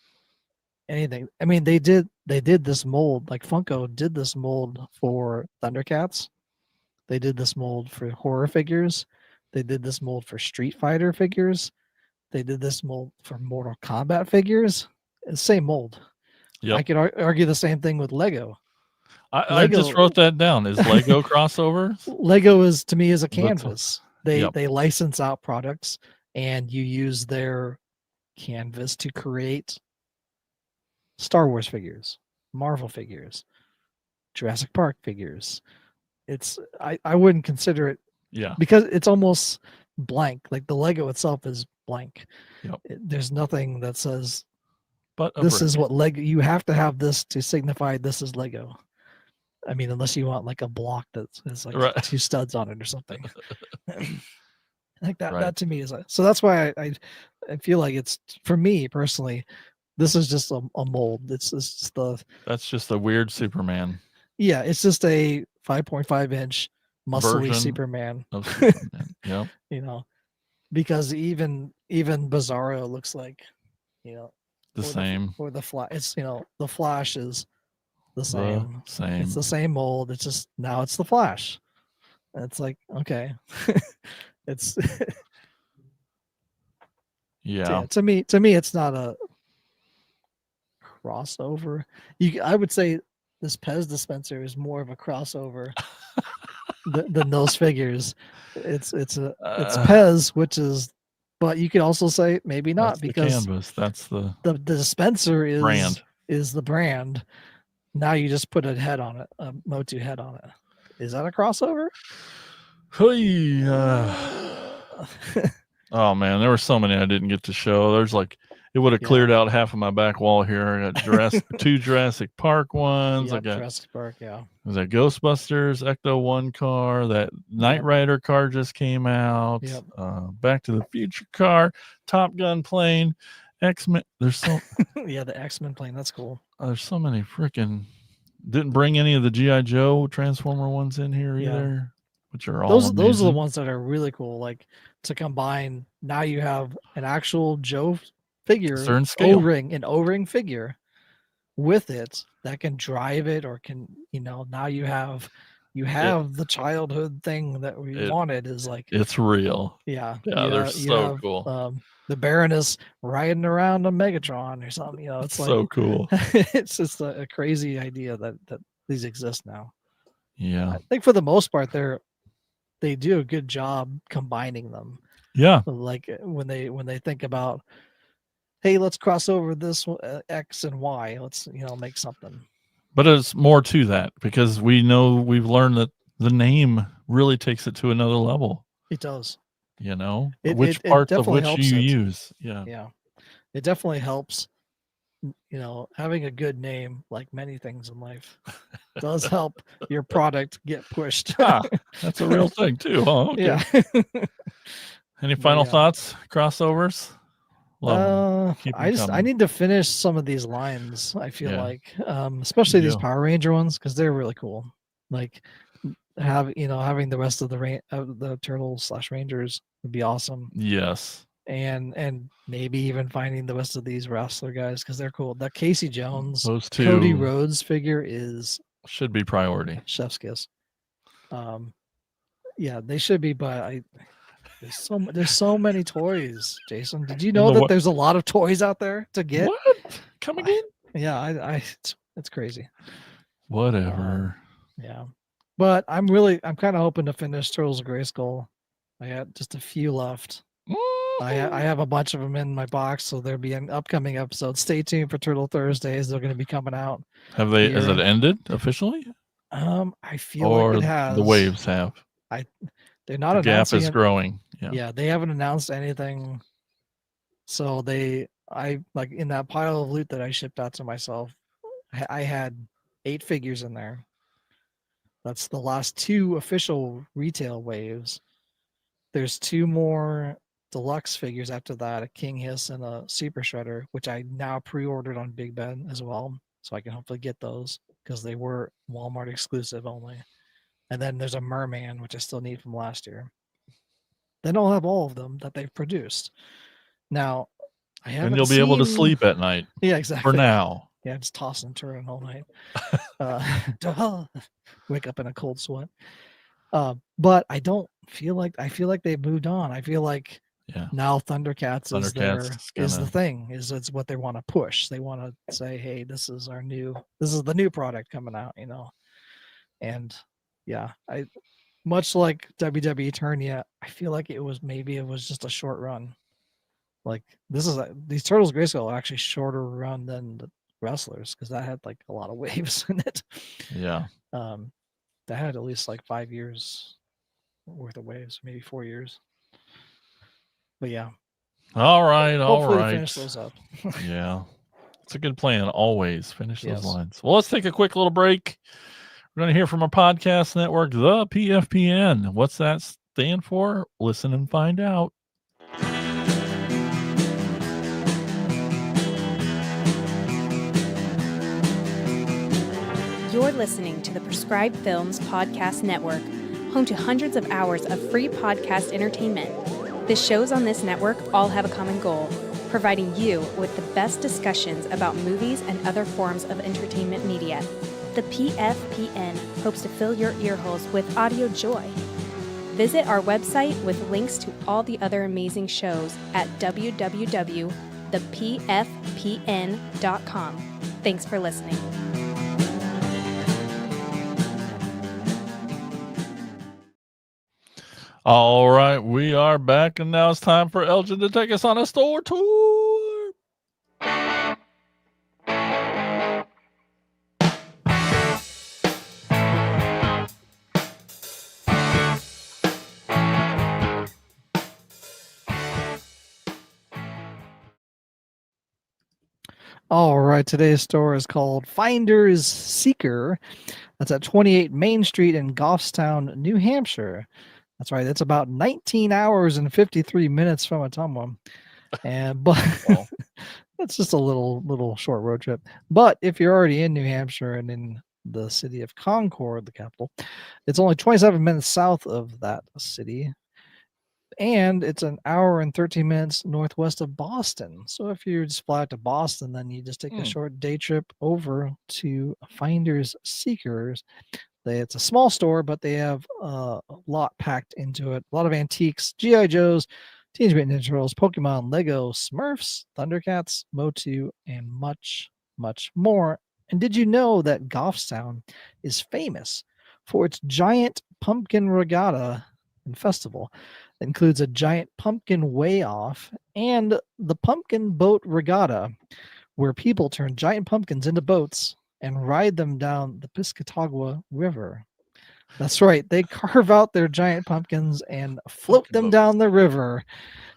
[SPEAKER 3] anything. I mean, they did this mold, like Funko did this mold for Thundercats. They did this mold for horror figures. They did this mold for Street Fighter figures. They did this mold for Mortal Kombat figures. It's the same mold. Yep. I could argue the same thing with Lego.
[SPEAKER 2] I just wrote that down. Is Lego crossover?
[SPEAKER 3] Lego to me is a canvas. They license out products, and you use their canvas to create Star Wars figures, Marvel figures, Jurassic Park figures. I wouldn't consider it, because it's almost blank. Like the Lego itself is blank.
[SPEAKER 2] Yep.
[SPEAKER 3] There's nothing that says,
[SPEAKER 2] but
[SPEAKER 3] this is what Lego. You have to have this to signify this is Lego. I mean, unless you want like a block that has like 2 studs on it or something. Like that. Right. That to me is so. That's why I feel like it's, for me personally, this is just a mold. It's just
[SPEAKER 2] that's just a weird Superman.
[SPEAKER 3] Yeah, it's just a 5.5 inch muscly Superman.
[SPEAKER 2] Of Superman. Yep.
[SPEAKER 3] You know, because even Bizarro looks like,
[SPEAKER 2] the same.
[SPEAKER 3] Or the Flash. It's the Flash is the same. It's the same mold. It's just now it's the Flash. And it's like, okay. It's to me it's not a crossover. I would say this Pez dispenser is more of a crossover than those figures. It's Pez, which is, but you could also say maybe not, because
[SPEAKER 2] the canvas. That's the
[SPEAKER 3] dispenser is
[SPEAKER 2] brand.
[SPEAKER 3] Is the brand. Now you just put a head on it, a Motu head on it. Is that a crossover?
[SPEAKER 2] Oh man, there were so many I didn't get to show. There's like it would have
[SPEAKER 3] Yeah.
[SPEAKER 2] cleared out half of my back wall here. I got two Jurassic Park ones. I
[SPEAKER 3] Yep,
[SPEAKER 2] got
[SPEAKER 3] Jurassic Park. Yeah.
[SPEAKER 2] was that Ghostbusters Ecto 1 car. That Knight
[SPEAKER 3] Yep.
[SPEAKER 2] Rider car just came out.
[SPEAKER 3] Yep.
[SPEAKER 2] Back to the Future car. Top Gun plane. X-Men. There's so
[SPEAKER 3] Yeah, the X-Men plane. That's cool.
[SPEAKER 2] there's so many freaking. Didn't bring any of the G.I. Joe Transformer ones in here
[SPEAKER 3] Yeah.
[SPEAKER 2] either, which are all
[SPEAKER 3] Those are the
[SPEAKER 2] amazing.
[SPEAKER 3] ones that are really cool. Like to combine. Now you have an actual Joe figure,
[SPEAKER 2] Certain scale.
[SPEAKER 3] an O-ring figure with it that can drive it, or can now you have the childhood thing that we wanted. Is like
[SPEAKER 2] It's real.
[SPEAKER 3] yeah,
[SPEAKER 2] they're so cool.
[SPEAKER 3] The Baroness riding around a Megatron or something. It's like
[SPEAKER 2] so cool.
[SPEAKER 3] it's just a crazy idea that these exist now.
[SPEAKER 2] Yeah.
[SPEAKER 3] I think for the most part they do a good job combining them.
[SPEAKER 2] Yeah.
[SPEAKER 3] Like when they think about, hey, let's cross over this X and Y. Let's make something.
[SPEAKER 2] But it's more to that because we've learned that the name really takes it to another level.
[SPEAKER 3] It does.
[SPEAKER 2] Which parts of which you use. Yeah.
[SPEAKER 3] Yeah. It definitely helps. Having a good name, like many things in life, does help your product get pushed.
[SPEAKER 2] That's a real thing too, huh? Okay.
[SPEAKER 3] Yeah.
[SPEAKER 2] Any final thoughts? Crossovers?
[SPEAKER 3] I need to finish some of these lines. I feel like, especially these Power Ranger ones, because they're really cool. Like having the rest of the Turtles / Rangers would be awesome.
[SPEAKER 2] Yes.
[SPEAKER 3] And maybe even finding the rest of these wrestler guys, because they're cool. That Casey Jones,
[SPEAKER 2] those two,
[SPEAKER 3] Cody Rhodes figure
[SPEAKER 2] should be priority.
[SPEAKER 3] Chef's kiss. Yeah, they should be, but there's so many toys, Jason. Did you know that there's a lot of toys out there to get?
[SPEAKER 2] What? Come again?
[SPEAKER 3] Yeah, it's crazy.
[SPEAKER 2] Whatever.
[SPEAKER 3] Yeah. But I'm kind of hoping to finish Turtles of Grayskull. I got just a few left. I have a bunch of them in my box, so there'll be an upcoming episode. Stay tuned for Turtle Thursdays. They're going to be coming out.
[SPEAKER 2] Have they? Has it ended officially?
[SPEAKER 3] I feel like it has.
[SPEAKER 2] The waves have.
[SPEAKER 3] They're not.
[SPEAKER 2] The gap is growing.
[SPEAKER 3] Yeah, they haven't announced anything. So I like in that pile of loot that I shipped out to myself, I had 8 figures in there. That's the last 2 official retail waves. There's 2 more deluxe figures after that, a King Hiss and a Super Shredder, which I now pre-ordered on Big Ben as well, so I can hopefully get those because they were Walmart exclusive only. And then there's a Merman, which I still need from last year. Then I'll have all of them that they've produced. Now, I haven't
[SPEAKER 2] and you'll be able to sleep at night.
[SPEAKER 3] Yeah, exactly.
[SPEAKER 2] For now.
[SPEAKER 3] Yeah, just toss and turn all night. Wake up in a cold sweat. But I feel like they've moved on. I feel like now Thundercats is the thing. It's what they want to push. They want to say, hey, this is the new product coming out, And yeah, much like WWE Eternia, I feel like it was just a short run. Like these Turtles Grayskull are actually shorter run than the wrestlers, because that had like a lot of waves in it.
[SPEAKER 2] Yeah.
[SPEAKER 3] That had at least like 5 years worth of waves, maybe 4 years. But yeah.
[SPEAKER 2] All right.
[SPEAKER 3] Hopefully finish those up.
[SPEAKER 2] Yeah. It's a good plan. Always finish those lines. Well, let's take a quick little break. We're going to hear from our podcast network, the PFPN. What's that stand for? Listen and find out.
[SPEAKER 4] You're listening to the Prescribed Films Podcast Network, home to hundreds of hours of free podcast entertainment. The shows on this network all have a common goal: providing you with the best discussions about movies and other forms of entertainment media. The PFPN hopes to fill your earholes with audio joy. Visit our website with links to all the other amazing shows at www.thepfpn.com. Thanks for listening.
[SPEAKER 2] All right, we are back, and now it's time for Elgin to take us on a store tour.
[SPEAKER 3] All right, today's store is called Finder's Seeker. That's at 28 Main Street in Goffstown, New Hampshire. That's right. That's about 19 hours and 53 minutes from Ottumwa. But
[SPEAKER 2] Well.
[SPEAKER 3] that's just a little short road trip. But if you're already in New Hampshire and in the city of Concord, the capital, it's only 27 minutes south of that city. And it's an hour and 13 minutes northwest of Boston. So if you just fly out to Boston, then you just take a short day trip over to Finders Seekers. It's a small store, but they have a lot packed into it. A lot of antiques, G.I. Joes, Teenage Mutant Ninja Turtles, Pokemon, Lego, Smurfs, Thundercats, Motu, and much, much more. And did you know that Goffstown is famous for its giant pumpkin regatta and festival? That includes a giant pumpkin weigh-off and the Pumpkin Boat Regatta, where people turn giant pumpkins into boats and ride them down the Piscataqua River. That's right. They carve out their giant pumpkins and float them down the river.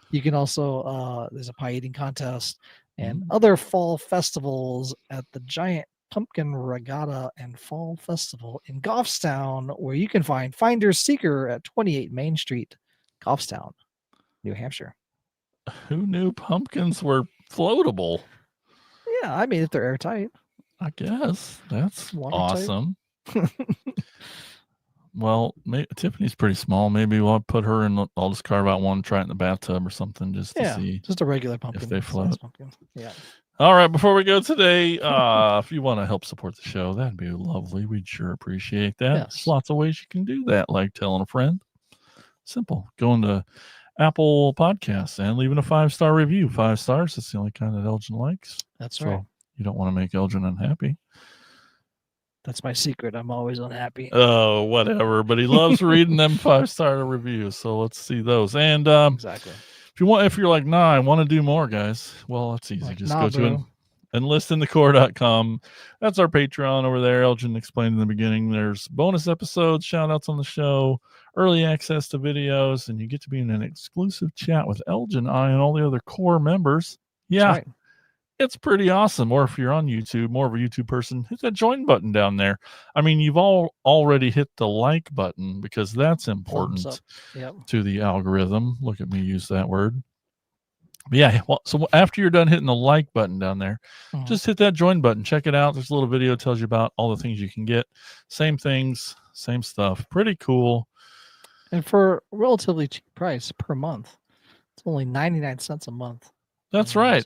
[SPEAKER 3] You can also, there's a pie eating contest and other fall festivals at the giant Pumpkin Regatta and Fall Festival in Goffstown, where you can find Finder's Seeker at 28 Main Street, Goffstown, New Hampshire.
[SPEAKER 2] Who knew pumpkins were floatable?
[SPEAKER 3] Yeah, I mean, if they're airtight.
[SPEAKER 2] I guess that's
[SPEAKER 3] Watertight.
[SPEAKER 2] awesome. Well, Tiffany's pretty small. Maybe we'll put her in. I'll just carve out one, try it in the bathtub or something, just to see
[SPEAKER 3] just a regular pumpkin.
[SPEAKER 2] if they float.
[SPEAKER 3] Pumpkin. Yeah.
[SPEAKER 2] All right. Before we go today, if you want to help support the show, that'd be lovely. We'd sure appreciate that.
[SPEAKER 3] Yes.
[SPEAKER 2] There's lots of ways you can do that, like telling a friend. Simple. Going to Apple Podcasts and leaving a 5-star review. 5 stars. That's the only kind that Elgin likes.
[SPEAKER 3] That's
[SPEAKER 2] So
[SPEAKER 3] right.
[SPEAKER 2] you don't want to make Elgin unhappy.
[SPEAKER 3] That's my secret. I'm always unhappy.
[SPEAKER 2] Oh, whatever. But he loves reading them 5-star reviews. So let's see those. And
[SPEAKER 3] Exactly.
[SPEAKER 2] if you're like, nah, I want to do more, guys. Well, that's easy.
[SPEAKER 3] Like,
[SPEAKER 2] just
[SPEAKER 3] nah,
[SPEAKER 2] go to enlistinthecore.com. That's our Patreon over there. Elgin explained in the beginning. There's bonus episodes, shout outs on the show, early access to videos, and you get to be in an exclusive chat with Elgin, I, and all the other core members. Yeah.
[SPEAKER 3] Right.
[SPEAKER 2] It's pretty awesome. Or if you're on YouTube, more of a YouTube person, hit that join button down there. I mean, you've all already hit the like button because that's important to the algorithm. Look at me use that word. But yeah, well, so after you're done hitting the like button down there, just hit that join button. Check it out. There's a little video that tells you about all the things you can get. Same things, same stuff. Pretty cool.
[SPEAKER 3] And for a relatively cheap price per month. It's only 99 cents a month.
[SPEAKER 2] That's right.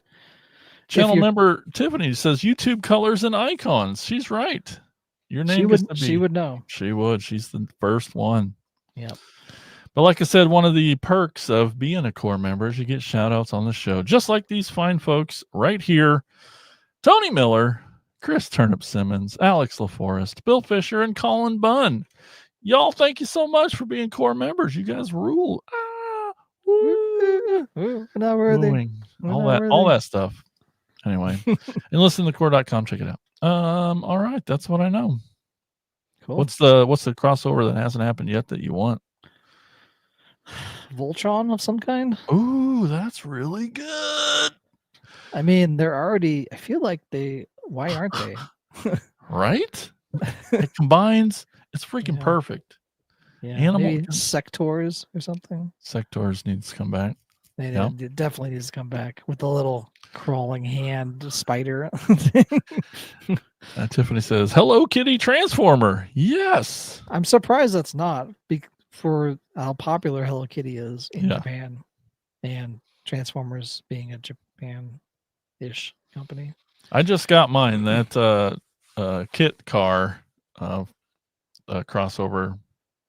[SPEAKER 2] Channel member Tiffany says YouTube colors and icons. She's right. Your name
[SPEAKER 3] she would know.
[SPEAKER 2] She would. She's the first one.
[SPEAKER 3] Yep.
[SPEAKER 2] But like I said, one of the perks of being a core member is you get shout outs on the show, just like these fine folks right here. Tony Miller, Chris Turnip Simmons, Alex LaForest, Bill Fisher, and Colin Bunn. Y'all, thank you so much for being core members. You guys rule.
[SPEAKER 3] Not worthy.
[SPEAKER 2] All that stuff. Anyway, enlistinthecore.com. Check it out. All right, that's what I know.
[SPEAKER 3] Cool.
[SPEAKER 2] What's the crossover that hasn't happened yet that you want?
[SPEAKER 3] Voltron of some kind.
[SPEAKER 2] Ooh, that's really good.
[SPEAKER 3] I mean, they're already. I feel like they. Why aren't they?
[SPEAKER 2] Right? It combines. It's freaking perfect.
[SPEAKER 3] Yeah.
[SPEAKER 2] Animal
[SPEAKER 3] sectors or something.
[SPEAKER 2] Sectors needs to come back.
[SPEAKER 3] They definitely needs to come back with the little crawling hand spider.
[SPEAKER 2] Tiffany says, "Hello, Kitty Transformer." Yes.
[SPEAKER 3] I'm surprised that's not for how popular Hello Kitty is in Japan, and Transformers being a Japan-ish company.
[SPEAKER 2] I just got mine. That Kit car crossover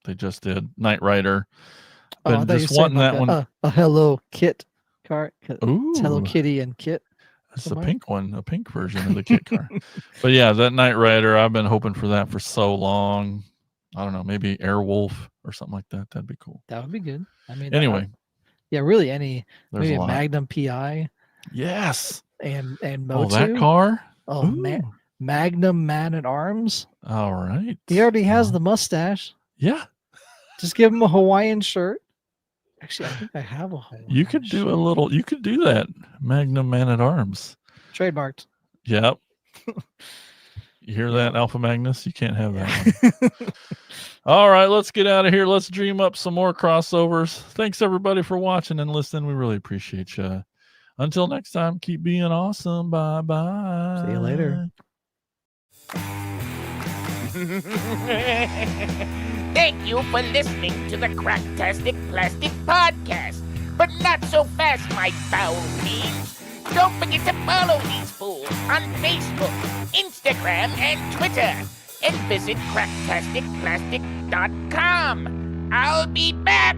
[SPEAKER 2] they just did. Knight Rider. Been just wanting that one.
[SPEAKER 3] A Hello Kit car.
[SPEAKER 2] Ooh.
[SPEAKER 3] It's Hello Kitty and Kit.
[SPEAKER 2] It's the pink one, a pink version of the Kit car. But yeah, that Knight Rider, I've been hoping for that for so long. I don't know, maybe Airwolf or something like that. That'd be cool.
[SPEAKER 3] That would be good. I mean,
[SPEAKER 2] anyway.
[SPEAKER 3] Really maybe
[SPEAKER 2] a
[SPEAKER 3] Magnum PI.
[SPEAKER 2] Yes.
[SPEAKER 3] And Motu.
[SPEAKER 2] Oh, that car?
[SPEAKER 3] Oh, Magnum Man at Arms.
[SPEAKER 2] All right.
[SPEAKER 3] He already has the mustache.
[SPEAKER 2] Yeah.
[SPEAKER 3] Just give him a Hawaiian shirt. Actually, I think I have a Hawaiian
[SPEAKER 2] You could do that. Magnum Man at Arms.
[SPEAKER 3] Trademarked.
[SPEAKER 2] Yep. You hear that, Alpha Magnus? You can't have that one. All right, let's get out of here. Let's dream up some more crossovers. Thanks, everybody, for watching and listening. We really appreciate you. Until next time, keep being awesome. Bye-bye.
[SPEAKER 3] See you later.
[SPEAKER 1] Thank you for listening to the Cracktastic Plastic Podcast. But not so fast, my foul fiends. Don't forget to follow these fools on Facebook, Instagram, and Twitter. And visit cracktasticplastic.com. I'll be back.